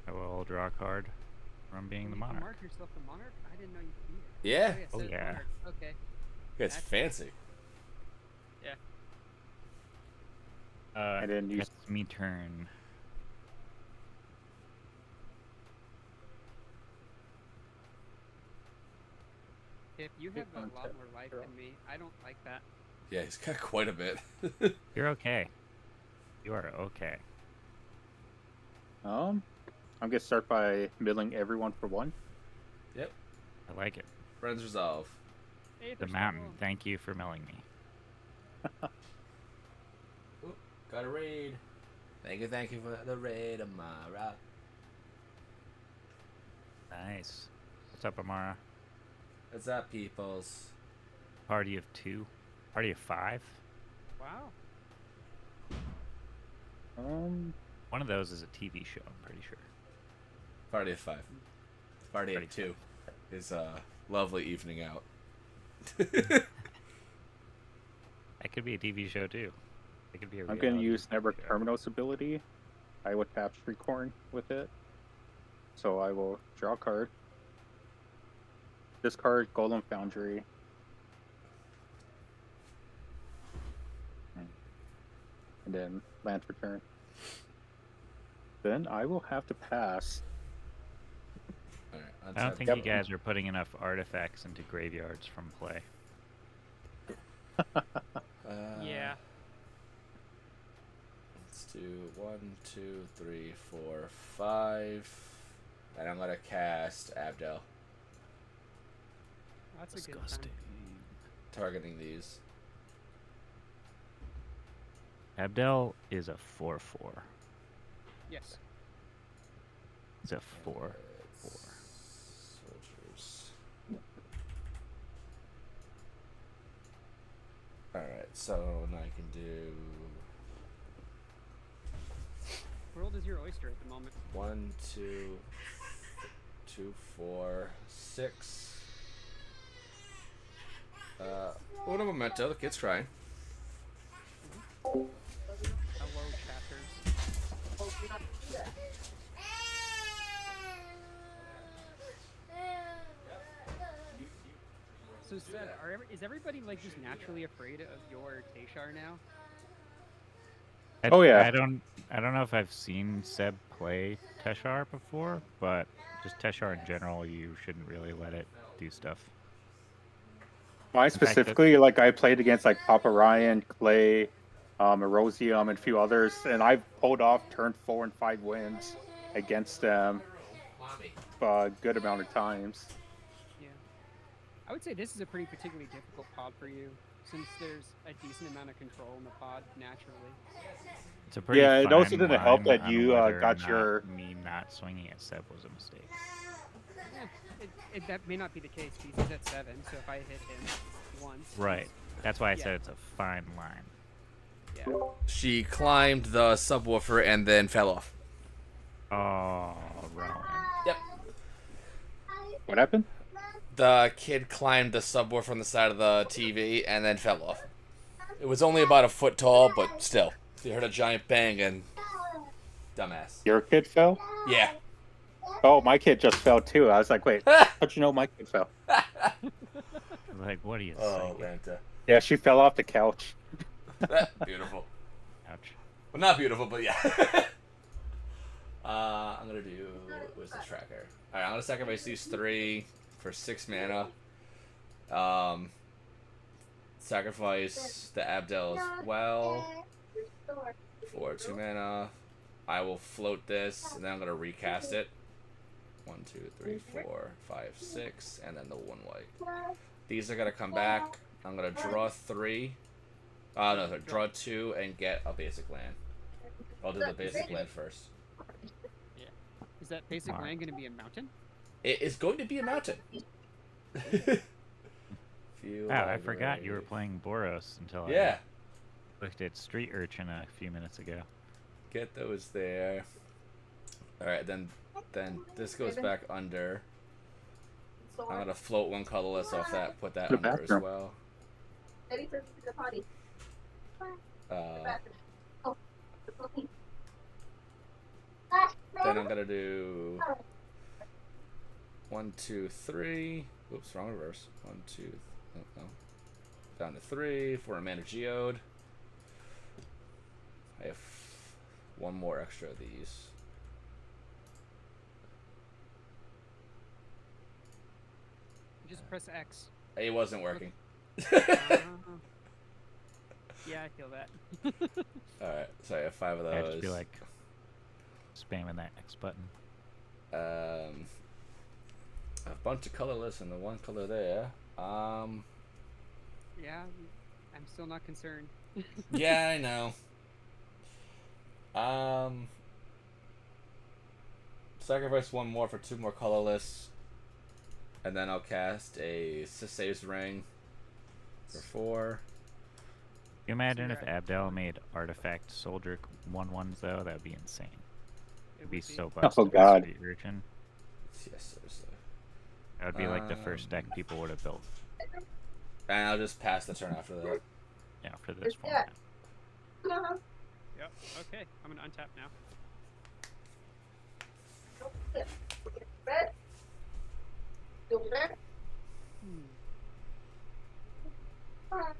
I will draw a card. from being the You can monarch. mark yourself the monarch? I didn't know you could do that. Yeah. it Oh, says yeah. monarch. Okay. It's That's- fancy. Yeah. And then you- It's me turn. If you have a lot more life than me, I don't like that. Yeah, he's got quite a bit. You're okay. You are okay. I'm gonna start by milling everyone for 1. Yep. I like it. Friends resolve. Hey, The there's mountain. no- Thank you for milling me. Oop, got a raid. Thank you for the raid, Amara. Nice. What's up, Amara? What's up, peoples? Party of 2? Party of 5? Wow. One of those is a TV show, I'm pretty sure. Party of 5. Party Party of 2 is a lovely evening out. That could be a TV show, too. It could be a I'm gonna reality use show. Network Terminal's ability. I would tap Freecorn with it. So I will draw a card. Discard Golem Foundry. And then land for turn. Then I will have to pass. Alright, I don't think Yep. you guys are putting enough artifacts into graveyards from play. Yeah. Let's do 1, 2, 3, 4, 5. And I'm gonna cast Abdel, That's a good Disgusting. time. targeting these. Abdel is a 4/4. Yes. It's a 4. Soldiers. Alright, so now I can do World is your oyster at the moment. 1, 2, 2, 4, 6. Una memento, the kid's crying. Hello, chatters. So Seb, is everybody like just naturally afraid of your Tashar now? Oh, yeah. I don't know if I've seen Seb play Teshar before, but just Teshar in general, you shouldn't really let it do stuff. I fact, specifically, like, I played against, like, Papa Ryan, Clay, Erosium, and a few others, and I've pulled off turn 4 and 5 wins against them a good amount of times. Yeah. I would say this is a pretty particularly difficult pod for you, since there's a decent amount of control in the pod naturally. It's a pretty Yeah, it also fine didn't help line that on you, whether or got not your- me not swinging at Seb was a mistake. That may not be the case because he's at 7, so if I hit him once. Right. That's why I Yeah. said it's a fine line. Yeah. She climbed the subwoofer and then fell off. Oh, Rowan. Yep. What happened? The kid climbed the subwoofer from the side of the TV and then fell off. It was only about a foot tall, but still. You heard a giant bang and... Dumbass. Your kid fell? Yeah. Oh, my kid just fell too. I was like, wait, how'd you know my kid fell? Like, what are you Oh, saying? Ranta. Yeah, she fell off the couch. Beautiful. Ouch. Well, not beautiful, but yeah. I'm gonna do... Where's the tracker? Alright, I'm gonna sacrifice these 3 for 6 mana. Sacrifice the Abdel as well for 2 mana. I will float this, and then I'm gonna recast it. 1, 2, 3, 4, 5, 6, and then the 1 white. These are gonna come back. I'm gonna draw 3. No, sorry, draw 2 and get a basic land. I'll do the basic land first. Is that basic Wow. land going to be a mountain? It is going to be a mountain. Wow, I forgot you were playing Boros until Yeah, I looked at Street Urchin a few minutes ago. get those there. All right, then this goes back under. I'm gonna float 1 colorless off that. Put that The under as bathroom. well. Then I'm gonna do 1, 2, 3. Oops, wrong reverse. 1, 2. Oh. Down to 3 for a mana geode. I have one more extra of these. Just press X. It wasn't working. Yeah, I feel that. Alright, so I have 5 of those. I just be like spamming that X button. A bunch of colorless and the one color there. Yeah, I'm still not concerned. Yeah, I know. Sacrifice one more for 2 more colorless, and then I'll cast a Sisay's Ring for 4. Can you imagine if you're at- Abdel made artifact soldier 1/1s though? That'd be insane. It It'd be would so Oh, busted. God. Sweet Urchin. Yes, seriously. That would be like the first deck people would have built. And I'll just pass the turn after that. Yeah, for this format. Yep. Okay, I'm gonna untap now. I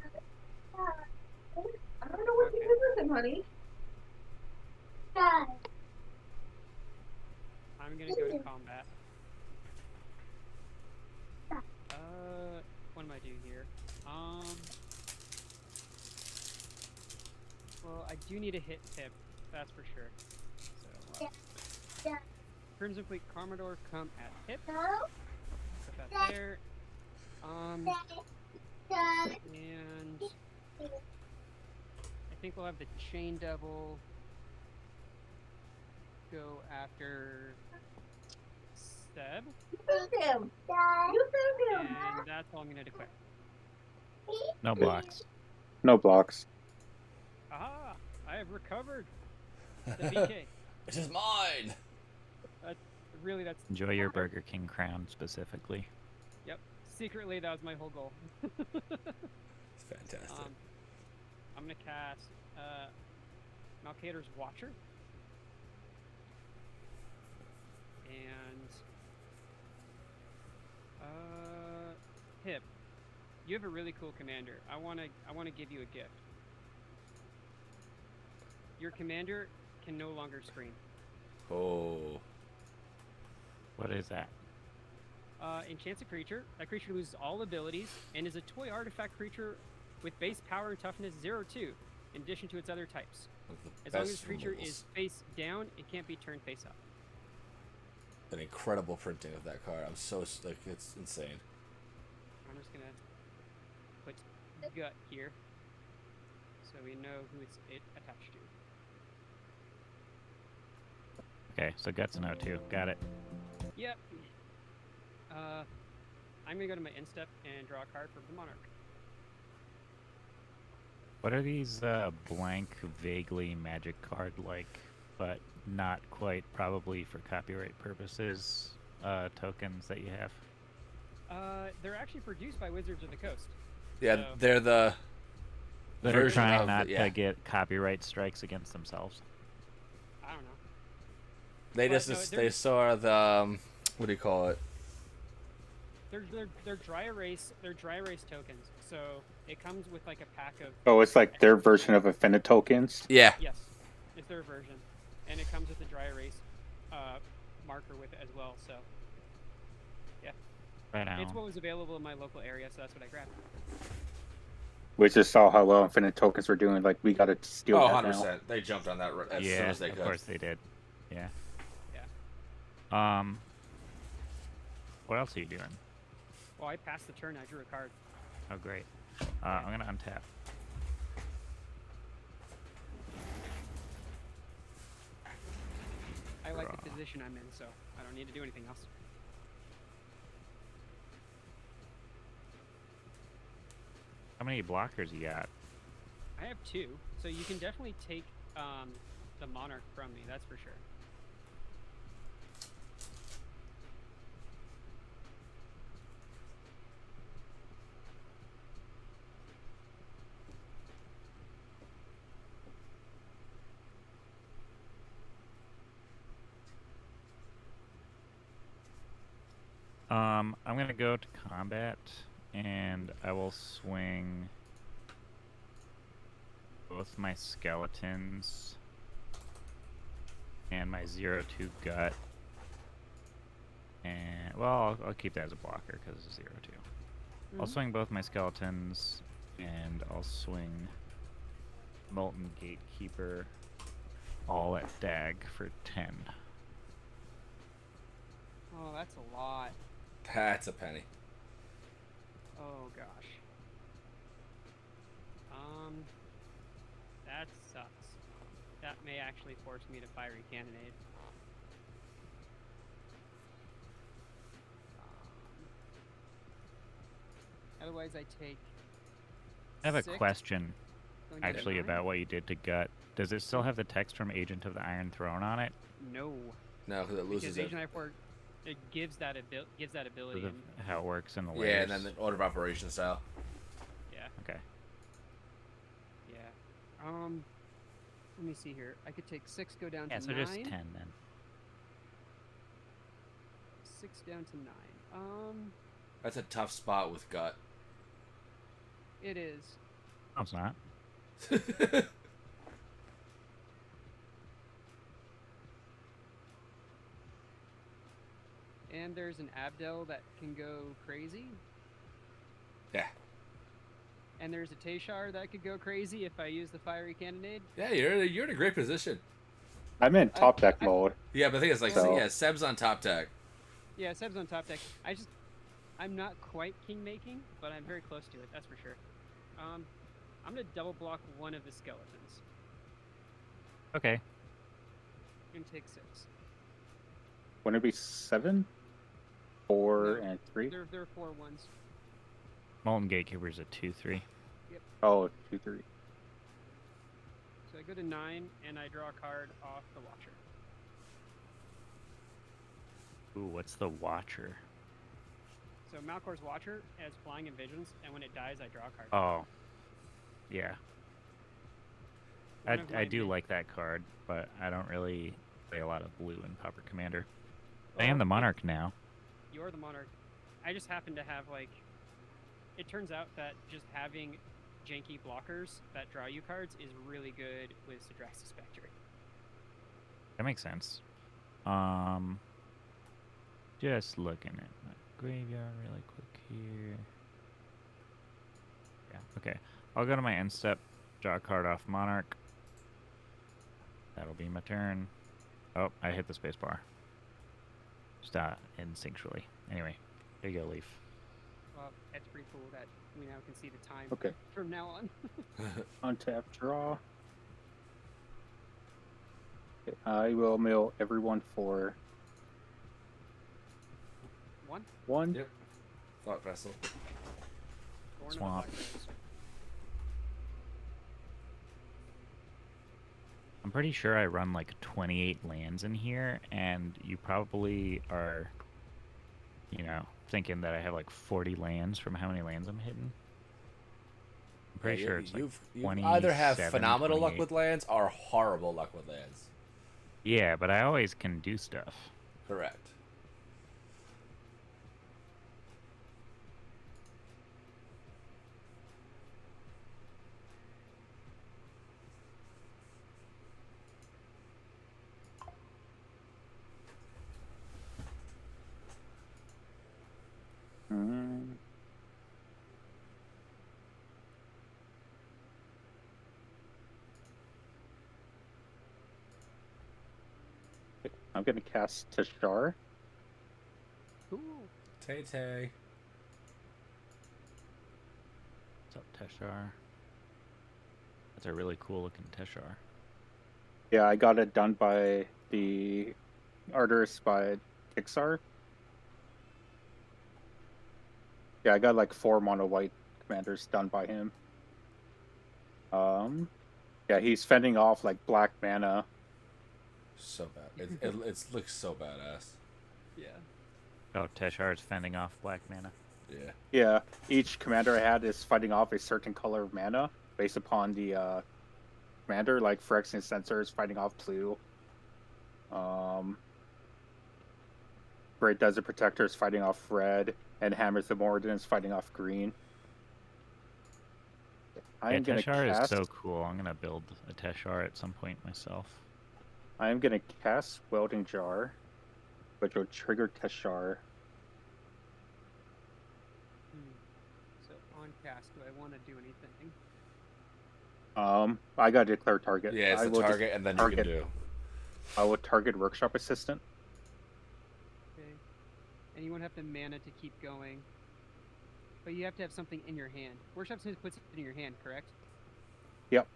don't know what to do with him, honey. I'm gonna go to combat. What am I doing here? Well, I do need a hit tip, that's for sure. So, Crimson Fleet Commodore come at hip. Put that there. And I think we'll have the Chain Devil go after Seb. You found him. You found him. And that's all I'm gonna declare. No blocks. No blocks. Aha! I have recovered the BK. This is mine! Really, that's Enjoy your Burger King crown specifically. Yep. Secretly, that was my whole goal. It's fantastic. I'm gonna cast Malkator's Watcher. And Hip, you have a really cool commander. I wanna give you a gift. Your commander can no longer scream. Oh. What is that? Enchants a creature. That creature loses all abilities and is a toy artifact creature with base power and toughness 0/2, in addition to its other types. As long as the creature is face down, it can't be turned face up. An incredible printing of that card. I'm so like it's insane. I'm just gonna put gut here, so we know who it's attached to. Okay, so Guts and O2. Got it. Yep. I'm gonna go to my end step and draw a card for the Monarch. What are these blank, vaguely magic card-like, but not quite probably for copyright purposes, tokens that you have? They're actually produced by Wizards of the Coast. Yeah, So- they're the That are version trying of not yeah. to get copyright strikes against themselves. I don't know. They But just no, they they're- saw the what do you call it? They're dry erase. They're dry erase tokens. So it comes with like a pack of Oh, it's like their version of Infinite Tokens. Yeah. yes, it's their version, and it comes with a dry erase marker with it as well. So Right now. it's what was available in my local area, so that's what I grabbed. We just saw how well Infinite Tokens were doing. Like, we got to steal Oh, that 100%. now. They jumped on that as soon Yeah, as they of could. course they did. Yeah. Yeah. What else are you doing? Well, I passed the turn. I drew a card. Oh, great. I'm gonna untap. I like the Draw. position I'm in, so I don't need to do anything else. How many blockers you got? I have 2, so you can definitely take the Monarch from me. That's for sure. I'm gonna go to combat, and I will swing both my skeletons and my 0-2 gut. And well, I'll keep that as a blocker because it's 0-2. I'll swing both my skeletons, and I'll swing Molten Gatekeeper all at Dag for 10. Oh, that's a lot. That's a penny. Oh gosh. That sucks. That may actually force me to Fiery Cannonade. Otherwise, I take. I have a 6, question, going to actually, 9. about what you did to Gut. Does it still have the text from Agent of the Iron Throne on it? No. No, because it loses Because it. Agent I4 it gives that ability. Because of And, how it works in the layers? Yeah, and then the order of operation style. yeah. Okay. Yeah. Let me see here. I could take 6, go down Yeah, to so 9. just 10 then. 6 down to 9. That's a tough spot with gut. It is. No, it's not. And there's an Abdel that can go crazy. Yeah. And there's a Tashar that could go crazy if I use the Fiery Cannonade. Yeah, you're in a great position. I'm in top deck mode. Yeah, but the thing is, like, So- yeah, Seb's on top deck. Yeah, Seb's on top deck. I'm not quite king making, but I'm very close to it, that's for sure. I'm gonna double block one of the skeletons. Okay. I'm gonna take 6. Wouldn't it be 7, 4, No, and 3? There are 4 ones. Molten Gatekeeper's a 2-3. Oh, 2, 3. So I go to 9 and I draw a card off the Watcher. Ooh, what's the Watcher? So Malkor's Watcher has Flying and Visions, and when it dies, I draw a card. Oh. Yeah. One of I my do ma- like that card, but I don't really play a lot of blue in Pauper Commander. I Well, am the Monarch now. You're the Monarch. I just happen to have, like... It turns out that just having janky blockers that draw you cards is really good with Sidrax's Spectre. That makes sense. Just looking at my graveyard really quick here. Yeah, okay. I'll go to my end step, draw a card off Monarch. That'll be my turn. Oh, I hit the spacebar. Just instinctually. Anyway, there you go, Leaf. Well, that's pretty cool that we now can see the time Okay. from now on. Untap, draw. Okay, I will mill everyone for 1. 1. Yep. Thought vessel. Born of the Swamp. Black Rose. I'm pretty sure I run like 28 lands in here, and you probably are, you know, thinking that I have like 40 lands from how many lands I'm hitting. I'm pretty sure it's like you either have 27, phenomenal luck 28. with lands or horrible luck with lands. Yeah, but I always can do stuff. Correct. Mm. Okay, I'm gonna cast Tashar. Cool. Tay Tay. What's up, Teshar? That's a really cool looking Teshar. Yeah, I got it done by the artist by Pixar. Yeah, I got like 4 mono white commanders done by him. Yeah, he's fending off like black mana. So bad. It looks so badass. Yeah. Oh, Teshar is fending off black mana. Yeah. Yeah, each commander I had is fighting off a certain color of mana based upon the commander. Like Phyrexian Censor is fighting off blue. Great Desert Protector is fighting off red, and Hammers the Morden is fighting off green. I Yeah, am going to Teshar is cast. so cool. I'm gonna build a Teshar at some point myself. I am going to cast Welding Jar, which will trigger Teshar. So on cast, do I want to do anything? I got to declare target. Yeah, it's I the will target, and then you can do. I will target Workshop Assistant. Okay. And you won't have to mana to keep going. But you have to have something in your hand. Workshop Assistant puts it in your hand, correct? Yep,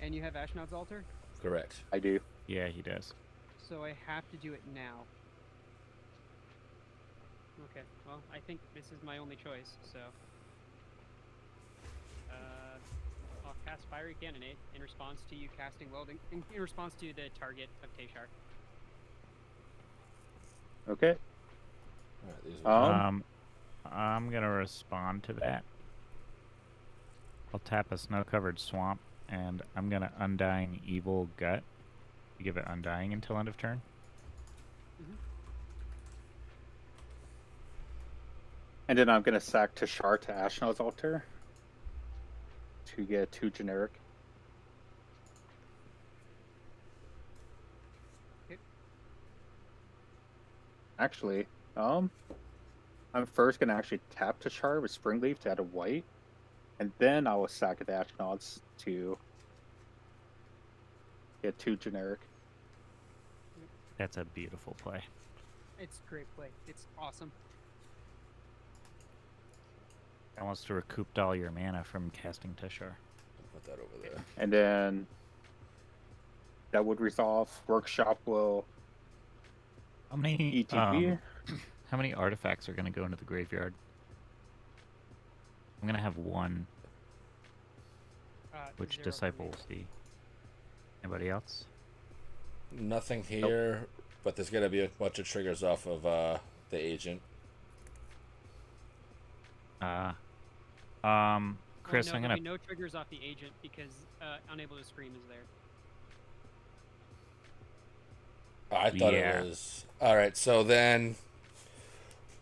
And you have Ashnod's Altar? Correct. I do. Yeah, he does. So I have to do it now. Okay, well, I think this is my only choice, so... I'll cast Fiery Cannonade in response to you casting Welding... In response to the target of Teshar. Okay. All right, these are I'm gonna respond to that. I'll tap a snow-covered swamp, and I'm gonna Undying Evil Gut. You give it Undying until end of turn. And then I'm going to sack Teshar to Ashnod's Altar to get 2 generic. Okay. Actually, I'm first going to actually tap Teshar with Springleaf to add a white, and then I will sack the Ashnod's to get 2 generic. That's a beautiful play. It's great play. It's awesome. Almost to recouped all your mana from casting Teshar. put that over there. And then that would resolve. Workshop will How many ETB. how many artifacts are gonna go into the graveyard? I'm gonna have one. Which 0 disciple for me. will see? Anybody else? Nothing here, but there's gonna be a bunch of triggers off of the agent. Chris, well, no, I'm there'll gonna be no triggers off the agent because Unable to Scream is there. I thought Yeah. it was. All right, so then.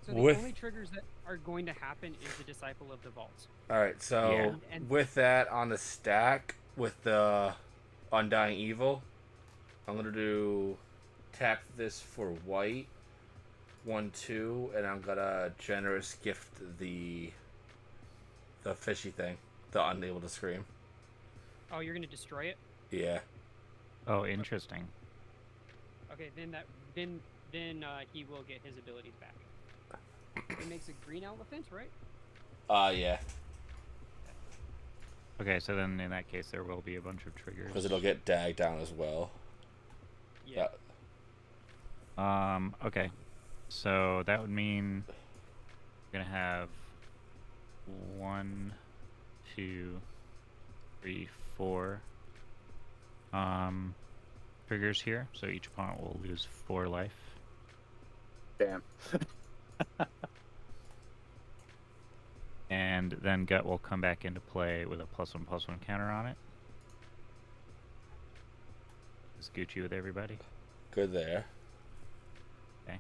So the With- only triggers that are going to happen is the Disciple of the Vault. All right, so Yeah. And- with that on the stack with the Undying Evil, I'm gonna do tap this for white, 1/2, and I'm gonna generous gift the fishy thing, the Unable to Scream. Oh, you're going to destroy it? Yeah. Oh, interesting. Okay, then he will get his abilities back. It makes a green elephant, right? Yeah, Okay, so then in that case there will be a bunch of triggers. because it'll get dagged down as well. Yeah. Okay. So that would mean we're gonna have 1, 2, 3, 4 triggers here. So each opponent will lose 4 life. Damn. And then Gut will come back into play with a +1/+1 counter on it. Is Gucci with everybody? Good there. Okay.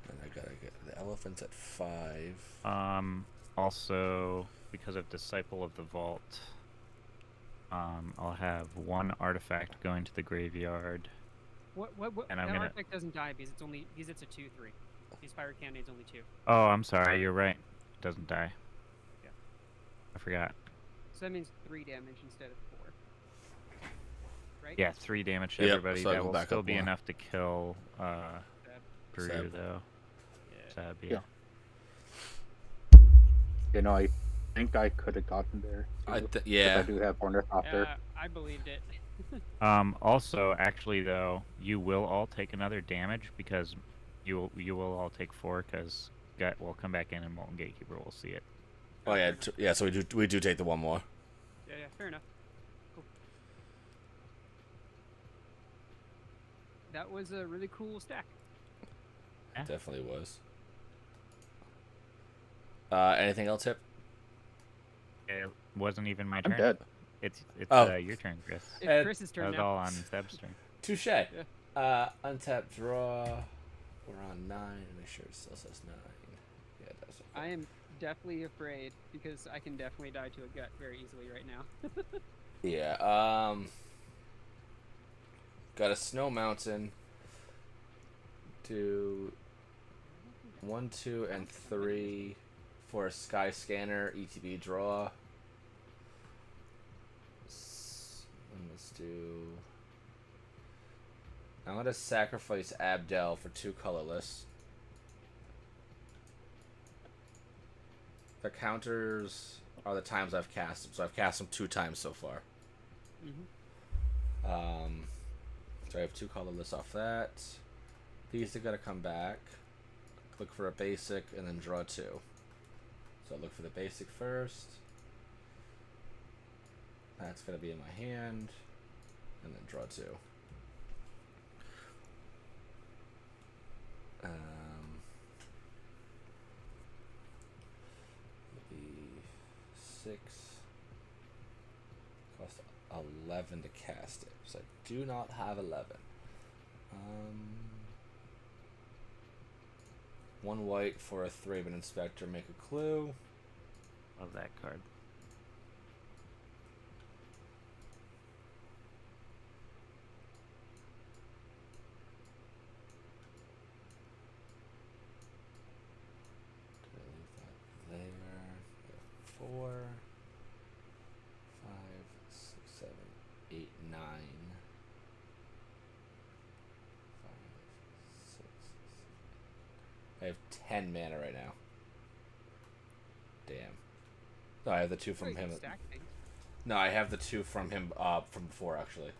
And I gotta get the elephants at 5. Also, because of Disciple of the Vault, I'll have 1 artifact going to the graveyard. What And that I'm gonna- artifact doesn't die because it's a 2/3. These Fire Cannonade's only 2. Oh, I'm sorry, you're right. It doesn't die. Yeah. I forgot. So that means 3 damage instead of 4. Right? Yeah, 3 damage to Yep, everybody. so I That go will back still up be 1. enough to kill Brew, Seb. though. Yeah. Seb, Yeah. yeah. I think I could have gotten there. Yeah. I do have Ornithopter. I believed it. Also, actually, though, you will all take another damage because you will all take 4 because Gut will come back in and Molten Gatekeeper will see it. Oh yeah, Fair enough. yeah. So we do take the 1 more. Yeah, fair enough. Cool. That was a really cool stack. Yeah. Definitely was. Anything else, Hip? Okay, Wasn't even my I'm turn. dead. It's Oh. your turn, Chris. It's And- Chris's That turn was now. all on Seb's turn. Touche. Yeah. Untap draw. We're on 9. Make sure it still says 9. Yeah, it does. I am deathly afraid because I can definitely die to a gut very easily right now. Yeah. Got a snow mountain. Do 1, 2, and 3 for a sky scanner ETB draw. And let's do. I'm gonna sacrifice Abdel for 2 colorless. The counters are the times I've cast them, so I've cast them 2 times so far. So I have 2 colorless off that. These are gonna come back. Look for a basic and then draw 2. So look for the basic first. That's gonna be in my hand, and then draw 2. Maybe 6. Cost 11 to cast it, so I do not have 11. 1 white for a Thraben Inspector. Make a clue. Love that card. Leave that there. 4, 5, 6, 7, 8, 9. 5, 6. I have 10 mana right now. Damn. No, I have the 2 from him. Stack things. No, I have the 2 from him from before actually.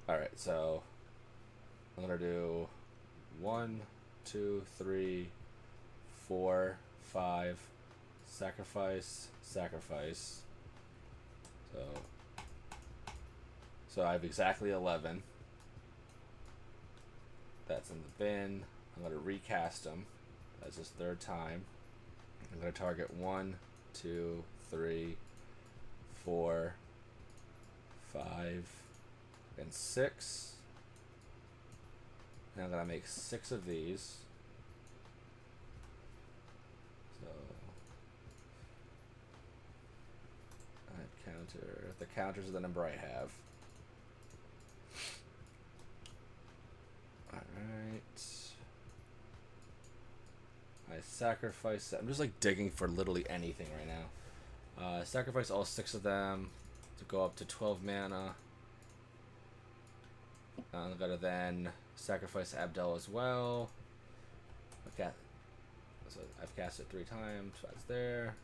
Alright, so I'm gonna do 1, 2, 3, 4, 5, sacrifice, sacrifice. So I have exactly 11. That's in the bin. I'm gonna recast him. That's his 3rd time. I'm gonna target 1, 2, 3, 4, 5, and 6. And I'm gonna make 6 of these. So counter. The counters are the number I have. Alright. I sacrifice. I'm just like digging for literally anything right now. Sacrifice all 6 of them to go up to 12 mana. I'm gonna then sacrifice Abdel as well. Okay. So I've cast it 3 times. So that's there.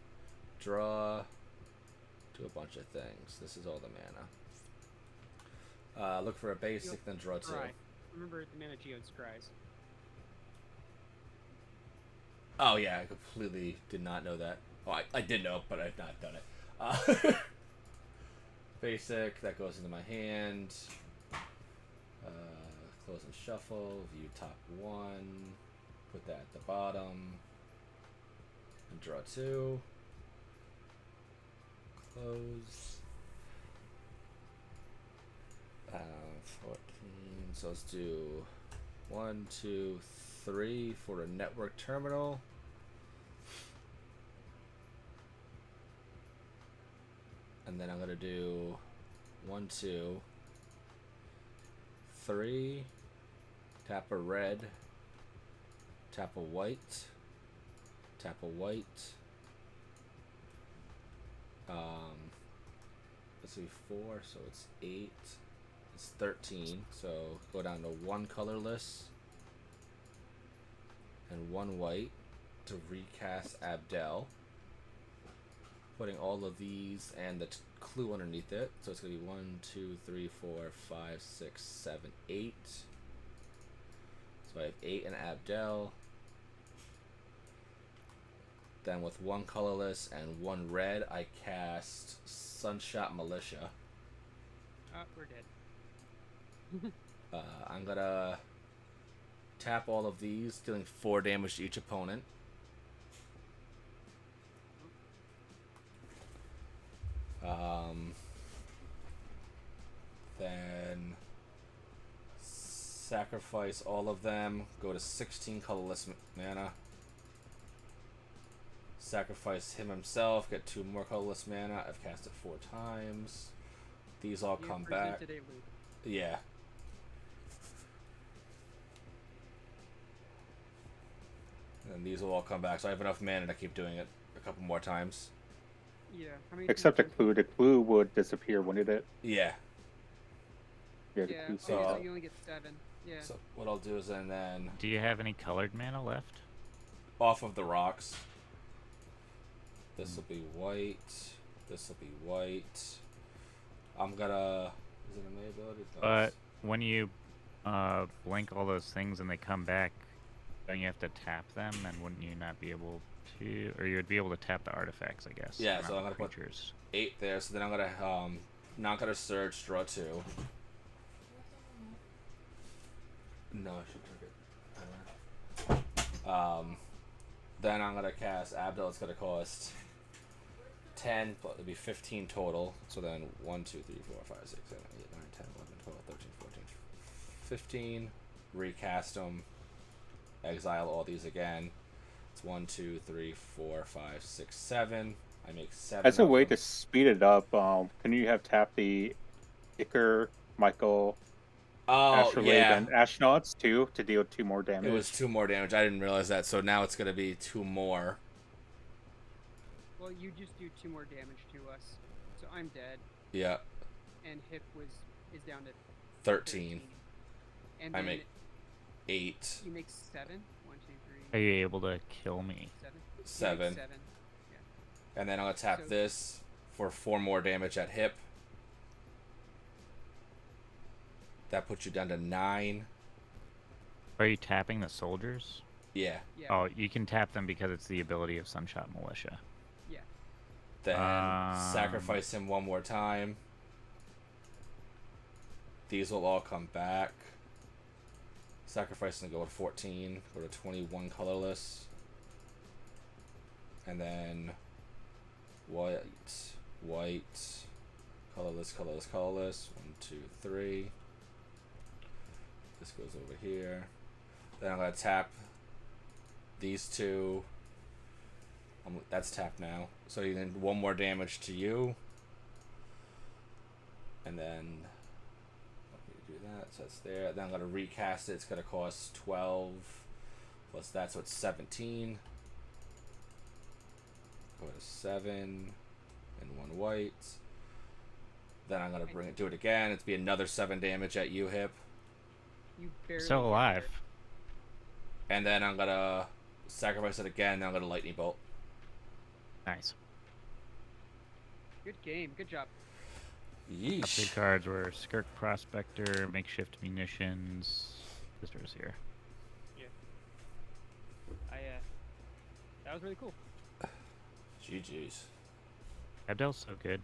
Draw. Do a bunch of things. This is all the mana. Look for a basic, then draw 2. Scry. Remember the mana geode scries. Oh yeah, I completely did not know that. Oh, I did know, but I've not done it. Basic, that goes into my hand. Close and shuffle, view top 1, put that at the bottom, and draw 2. Close. 14, so let's do 1, 2, 3 for a network terminal. And then I'm gonna do 1, 2, 3, tap a red, tap a white, tap a white. Let's see, 4, so it's 8, it's 13, so go down to 1 colorless and 1 white to recast Abdel, putting all of these and the clue underneath it, so it's gonna be 1, 2, 3, 4, 5, 6, 7, 8. So I have 8 in Abdel. Then with 1 colorless and 1 red, I cast Sunshot Militia. We're dead. I'm gonna tap all of these, dealing 4 damage to each opponent. Then sacrifice all of them. Go to 16 colorless mana. Sacrifice him himself. Get 2 more colorless mana. I've cast it 4 times. These all You come back. presented a loop. Yeah. And these will all come back. So I have enough mana to keep doing it a couple more times. Yeah. How many Except the times- clue. The clue would disappear, wouldn't it? Yeah. Yeah, the Yeah. clue Okay, So- so you only get 7. Yeah. So what I'll do is then Do you have any colored mana left? off of the rocks. This will be white. This will be white. I'm gonna. Is it a May ability? No, But when you blink all those things and they come back, don't you have to tap them? And wouldn't you not be able to, or you would be able to tap the artifacts, I guess? Yeah, around so I'm the gonna put creatures. 8 there. So then I'm gonna knock out a surge, draw 2. No, I should take it. Then I'm gonna cast Abdel. It's gonna cost 10, but it'll be 15 total. So then 1, 2, 3, 4, 5, 6, 7, 8, 9, 10, 11, 12, 13, 14, 15. Recast them. Exile all these again. It's 1, 2, 3, 4, 5, 6, 7. I make 7. As a of way them. to speed it up, can you have tap the Iker, Michael, Astrolabe, yeah. and Ashnauts too to deal 2 more damage? It was 2 more damage. I didn't realize that. So now it's gonna be 2 more. Well, you just do 2 more damage to us. So I'm dead, Yeah, and Hip is down to 13. And I then make 8. you make 7. 1, 2, Are 3, you able to kill me? 7. 7. 7. And then I'm gonna tap So- this for 4 more damage at hip. That puts you down to 9. Are you tapping the soldiers? Yeah. Yeah. Oh, you can tap them because it's the ability of Sunshot Militia. Yeah. Then Um, sacrifice him 1 more time. These will all come back. Sacrifice and go to 14. Go to 21 colorless. And then white, white, colorless, colorless, colorless. 1, 2, 3. This goes over here. Then I'm gonna tap these 2. That's tapped now. So you then 1 more damage to you. And then let me do that. So that's there. Then I'm gonna recast it. It's gonna cost 12 plus that, so it's 17. Go to 7 and 1 white. Then I'm gonna do it again. It's be another 7 damage at you, Hip. You barely Still get alive. there. And then I'm gonna sacrifice it again. Then I'm gonna lightning bolt. Nice. Good game. Good job. Big Yeesh. cards were Skirk Prospector, Makeshift Munitions. Visitors here. That was really cool. GG's. Abdel's so good.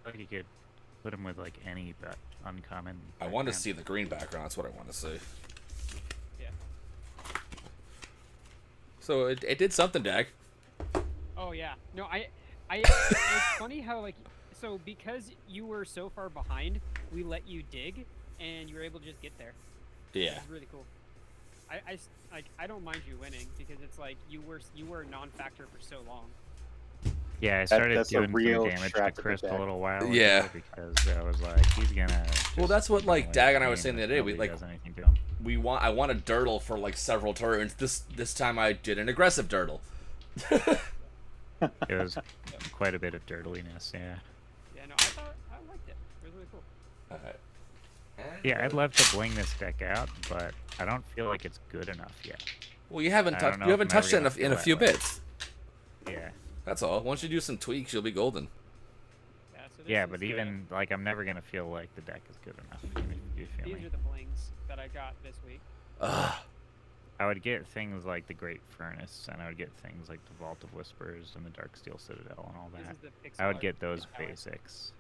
I feel like you could put him with like any but uncommon. I want to background. see the green background. That's what I want to see. Yeah. So it did something, Dag. Oh yeah. No, it's funny how like so because you were so far behind, we let you dig, and you were able to just get there. Yeah. It's really cool. I don't mind you winning because it's like you were a non-factor for so long. Yeah, I started that's a doing some real damage to strat to Chris a protect. little while ago Yeah. because I was like, he's gonna. Well, just that's what, like, win Dag the and I were game saying the if other day, we, nobody like- does anything to him. I want a dirtle for like several turns. This time I did an aggressive dirtle. It was quite a bit of dirtliness, yeah. Yeah, no, I liked it. It was really cool. Alright. Yeah, I'd love to bling this deck out, but I don't feel like it's good enough yet. Well, you haven't I touched don't know you if haven't I'm touched it ever in gonna in a feel few that way. bits. Yeah. That's all. Once you do some tweaks, you'll be golden. Yeah, so this Yeah, is but the- even like I'm never gonna feel like the deck is good enough. Even if you feel these me. are the blings that I got this week. Ugh. I would get things like the Great Furnace, and I would get things like the Vault of Whispers and the Dark Steel Citadel and all This that. is the pixel I would art get those power. basics.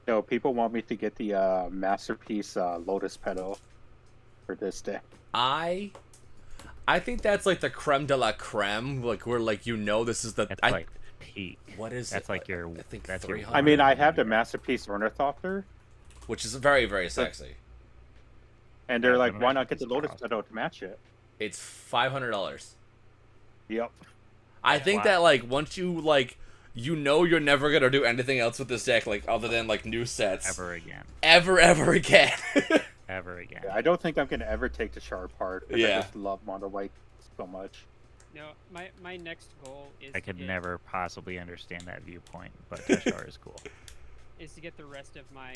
No, people want me to get the masterpiece Lotus Petal for this deck. I think that's like the creme de la creme. Like we're like this is the That's I, like peak. What is That's it? like your. I think That's your 300. I mean, I have the Masterpiece Ornithopter, Which is very, very sexy. and they're Yeah, like, the why not get the Masterpiece Lotus Cross. Petal to match it? It's $500. Yep. I Yeah. think Wow. that like once you like, you know, you're never gonna do anything else with this deck, like other than like new sets, Ever again. ever again. Ever again. Yeah, I don't think I'm gonna ever take the Shard part. Because Yeah. I just love Mono White so much. No, my next goal is I to could get, never possibly understand that viewpoint, but Teshar is cool. is to get the rest of my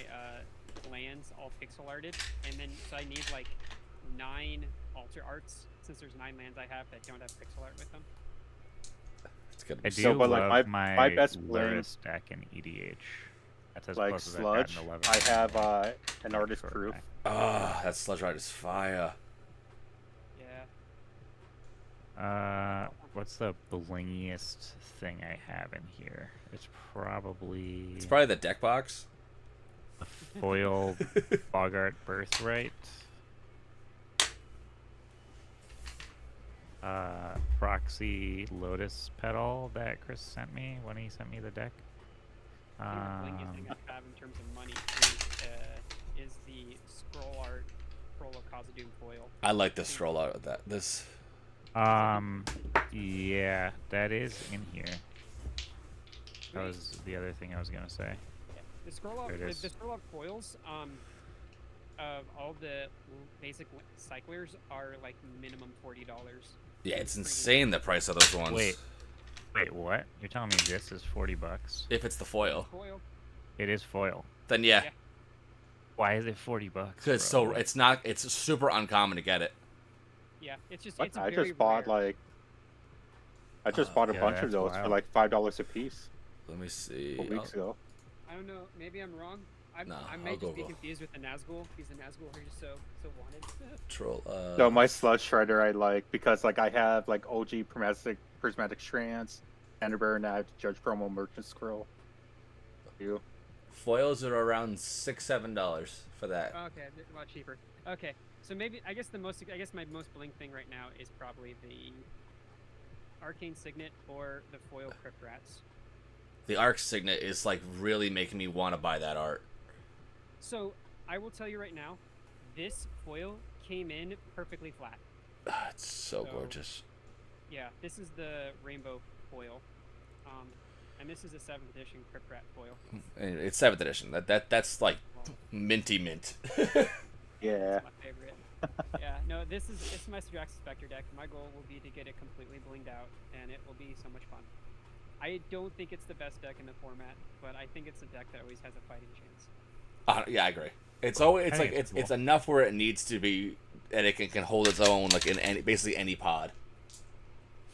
lands all pixel arted, and then so I need like 9 altar arts since there's 9 lands I have that don't have pixel art with them. It's gonna I be do So, but, like, love my best bling- Lurrus deck in EDH. That's as Like close as Sludge, I've gotten to I level. have an Artist Short Proof. guy. Ah, that Sludge Ride is fire. Yeah. What's the blingiest thing I have in here? It's probably It's probably the deck box. a foil Bogart Birthright. Proxy Lotus Petal that Chris sent me when he sent me the deck. I think the blingiest thing I have in terms of money is the scroll art Prolo Khazad-dûm foil. I like the scroll out of that. This Yeah, that is in here. That was the other thing I was gonna say. Yeah. The scroll art There it is. the scroll art foils of all the basic cyclers are like minimum $40. yeah, it's insane the price of those ones. Wait, what? You're telling me this is $40? If it's the foil, Foil. It is foil. then yeah, Yeah. Why is it $40? because it's so it's not it's super uncommon to get it. Yeah, it's just What? it's I very just bought rare. like, I just bought a Yeah, bunch of that's those for wild. like $5 a piece Let me see. a couple weeks ago. I don't know. Maybe I'm wrong. I No, I I'll might just be Google. confused with the Nazgul because the Nazgul are just so wanted. Troll. So my Sludge Shredder I like because like I have like OG Prismatic Strands, Thunderbear, and I have Judge Promo Merchant Scroll. You. Foils are around $6-7 for that. Okay, a lot cheaper. Okay, so maybe I guess my most bling thing right now is probably the Arcane Signet or the foil Crypt Rats. The Arc Signet is like really making me want to buy that art. So I will tell you right now, this foil came in perfectly flat. Ah, it's so So- gorgeous. Yeah, this is the rainbow foil, and this is a 7th edition Crypt Rat foil. And it's 7th edition. That's like minty mint. Yeah. It's my favorite. Yeah, no, this is my Strax Spectre deck. My goal will be to get it completely blinged out, and it will be so much fun. I don't think it's the best deck in the format, but I think it's a deck that always has a fighting chance. Yeah, I agree. It's always it's I like think it's it's cool. enough where it needs to be, and it can hold its own like in basically any pod.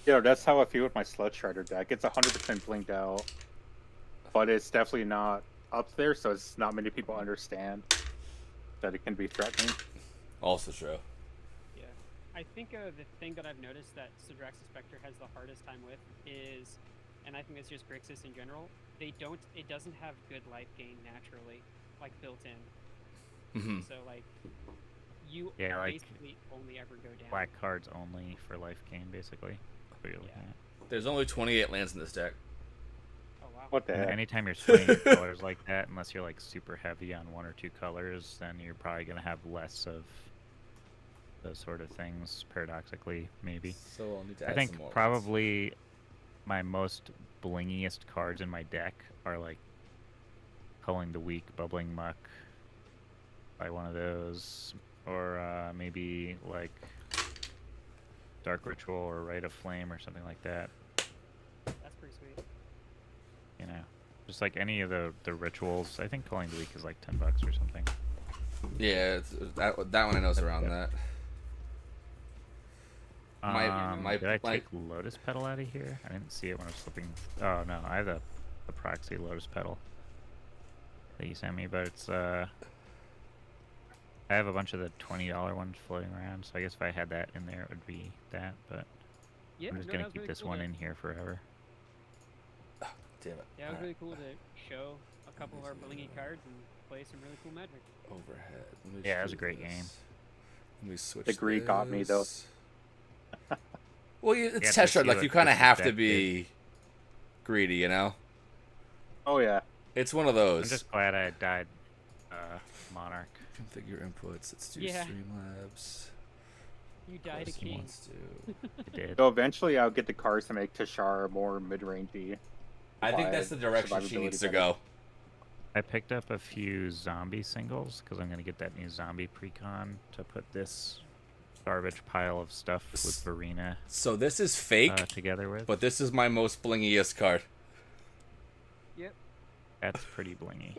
Yeah, that's how I feel with my Sludge Shredder deck. It's 100% blinged out, but it's definitely not up there, so it's not many people understand that it can be threatening. Also true. Yeah, I think the thing that I've noticed that Strax Spectre has the hardest time with is, and I think it's just Grixis in general. It doesn't have good life gain naturally, like built in. Hmm. So like, you Yeah, like basically only ever go down. Black cards only for life gain, basically. What you're looking Yeah. at. There's only 28 lands in this deck. Oh wow. What the And heck? anytime you're swinging colors like that, unless you're like super heavy on 1 or 2 colors, then you're probably gonna have less of those sort of things. Paradoxically, maybe. So I'll need to I add think some more. probably my most blingiest cards in my deck are like Culling the Weak, Bubbling Muck, by one of those, or maybe like Dark Ritual or Rite of Flame or something like that. That's pretty sweet. You know, just like any of the rituals. I think Culling the Weak is like $10 or something. Yeah, that one I know is around that. Did I my- take Lotus Petal out of here? I didn't see it when I was flipping. Oh no, I have the proxy Lotus Petal that you sent me, but it's I have a bunch of the $20 ones floating around, so I guess if I had that in there, it would be that. But Yeah, I'm just no, gonna that was keep really this cool one to- in here forever. Damn it. Yeah, it was really cool to show a couple of our blingy cards and play some really cool Magic. Overhead. Let me Yeah, it was do a great this. game. Let me switch. The Greek got me, though. this. Well, it's Yeah, test to shard. see Like what you kind of Chris's have to deck be greedy, you know? Oh yeah. It's one of I'm those. just glad I died Monarch. Configure inputs. Let's do Yeah. Streamlabs. You died a Plus king. wants to. I did. So eventually I'll get the cards to make Tashar more mid-rangey. I think that's the direction she survivability needs to better. go. I picked up a few zombie singles because I'm going to get that new zombie precon to put this garbage pile of stuff with Verena So this is fake, together with. but this is my most blingiest card. Yep. That's pretty blingy.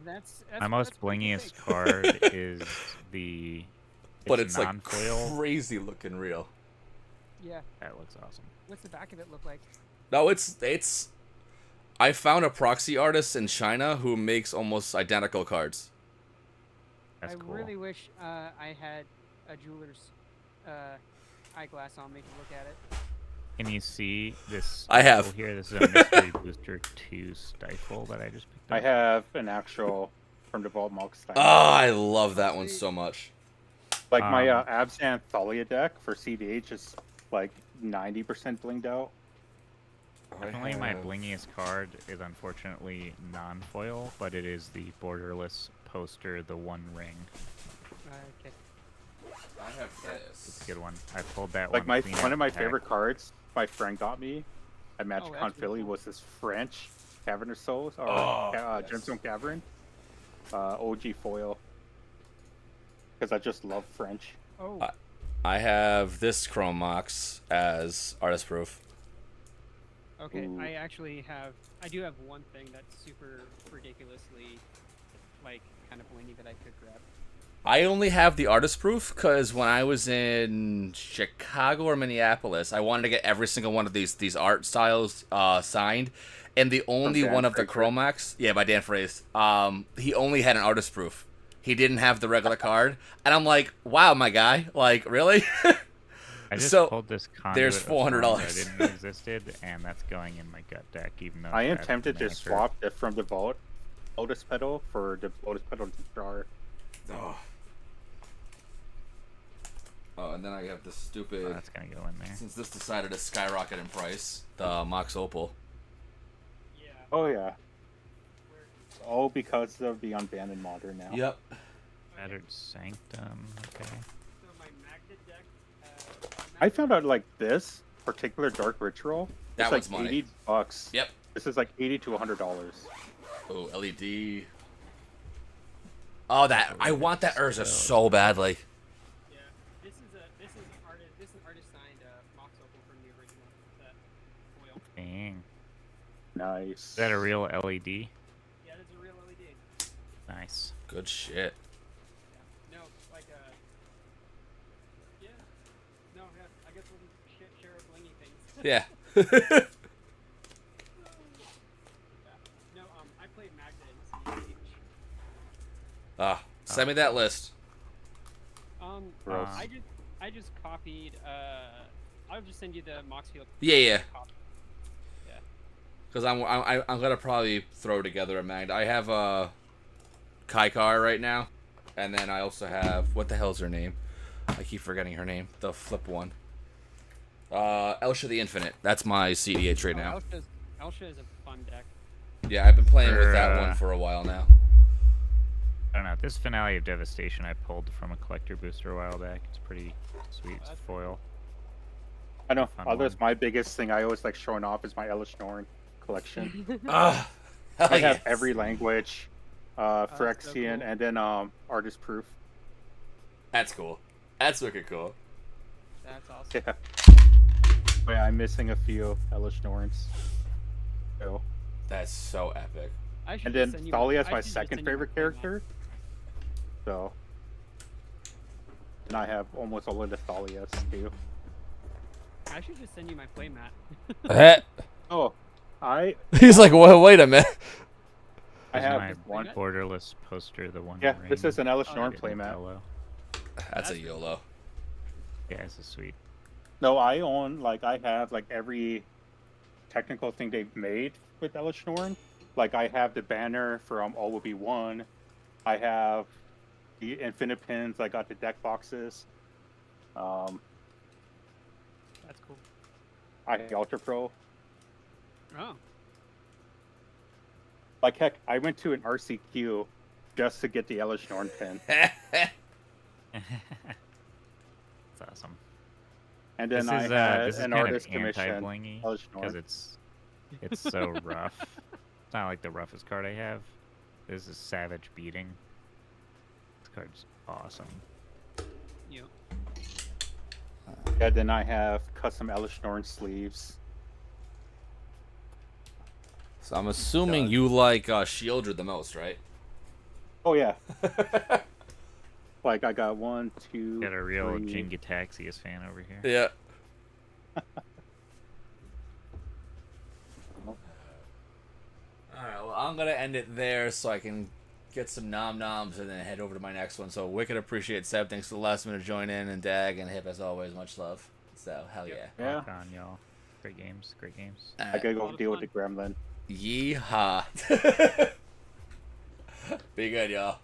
That's My most that's pretty blingiest sick. card is the. But it's like non-foil. crazy looking real. Yeah. That looks awesome. What's the back of it look like? No, it's. I found a proxy artist in China who makes almost identical cards. That's I cool. really wish I had a jeweler's eyeglass on me to look at it. Can you see this? I have. stifle here. This is a Mystery Booster 2 Stifle that I just picked I up. have an actual from the Vault Mox style. Oh, I love that one so much. Like my Um, Thalia deck for CDH is like 90% blinged out. Definitely my blingiest card is unfortunately non-foil, but it is the borderless poster, the One Ring. Okay. I have It's this. a good one. I pulled that Like one. one of my favorite cards my friend got me at that's MagicCon really Philly cool. was this French Cavern of Souls or yes. Gemstone Cavern OG foil because I just love French. Oh. I have this Chrome Mox as artist proof. Okay. Ooh. I do have one thing that's super ridiculously, like, kind of blingy that I could grab. I only have the artist proof because when I was in Chicago or Minneapolis, I wanted to get every single one of these art styles signed, and the only Dan one of the Fraser. Chromax, yeah, by Dan Fraser, he only had an artist proof. He didn't have the regular card, and I'm like, wow, my guy, like, really? I just So, pulled this conduit there's of Storm $400. that I didn't know existed, and that's going in my gut deck, even though I am it's tempted to miniature. swap it from the Vault Lotus Petal for the Lotus Petal Jar. Oh, and then I have this Oh, stupid. that's gonna go in there. Since this decided to skyrocket in price, the Mox Opal. Yeah. Oh yeah. Oh, because of the unbanned modern now. Yep. Shattered Sanctum. Okay. So my Magda deck. I found out like this particular Dark Ritual. That it's like one's money. $80. Yep. This is like $80 to $100. Oh, LED. Oh, that I want that Urza so badly. Yeah. This is artist signed Mox Opal from the original set. Foil. Dang. Nice. Is that a real LED? Yeah, that's a real LED. Nice. Good shit. Yeah. No, like yeah. No, yeah. I guess we'll just share blingy things. Yeah. Yeah. No, I played Magda in CH. Send me that list. Gross. I just copied. I'll just send you the Moxfield. Yeah. copy. Yeah. Because I'm gonna probably throw together a mag. I have a Kaikar right now, and then I also have what the hell's her name? I keep forgetting her name. The flip one. Elsha the Infinite. That's my CDH right now. Elsha is a fun deck. Yeah, I've been playing with that one for a while now. I don't know. This Finale of Devastation I pulled from a collector booster a while back. It's pretty sweet. It's foil. I know. Fun Others, one. my biggest thing I always like showing off is my Elish Norn collection. Ah, hell I have yes. every language, that's so Phyrexian, cool. and then artist proof. That's cool. That's wicked cool. That's awesome. Yeah. But yeah, I'm missing a few Elish Norns. So, That's so epic. I should and just then send you Thalia is I my should just second send you favorite my playmat. character. So, and I have almost all of the Thalias too. I should just send you my playmat. Oh, He's like, wait a minute. I This is have my one. borderless poster, the One Yeah, Ring. this is an Elish Oh, Norn okay. playmat. Yellow. That's a YOLO. Yeah, this is sweet. No, I own I have every technical thing they've made with Elish Norn. Like I have the banner from All Will Be One. I have the Infinite Pins. I got the deck boxes. That's cool. I have the Ultra Pro. Oh, Like heck, I went to an RCQ just to get the Elish Norn pin, That's awesome. and then This I is had this is an kind artist of commission anti-blingy Elish because Norn. it's so rough. It's not like the roughest card I have. This is Savage Beating. This card's awesome. Yep. Yeah, then I have custom Elish Norn sleeves. So I'm assuming you like Shieldred the most, right? Oh yeah, like I got 1, 2, Got a real 3. Jingataxius fan over here. Yeah. Alright, well, I'm going to end it there so I can get some nom-noms and then head over to my next one. So, wicked appreciate Seb. Thanks for the last minute to join in. And Dag and Hip, as always, much love. So, hell yeah. Yeah. Rock on, y'all. Great games. Great games. I gotta A go lot of deal with fun. the gremlin. Yeehaw. Be good, y'all.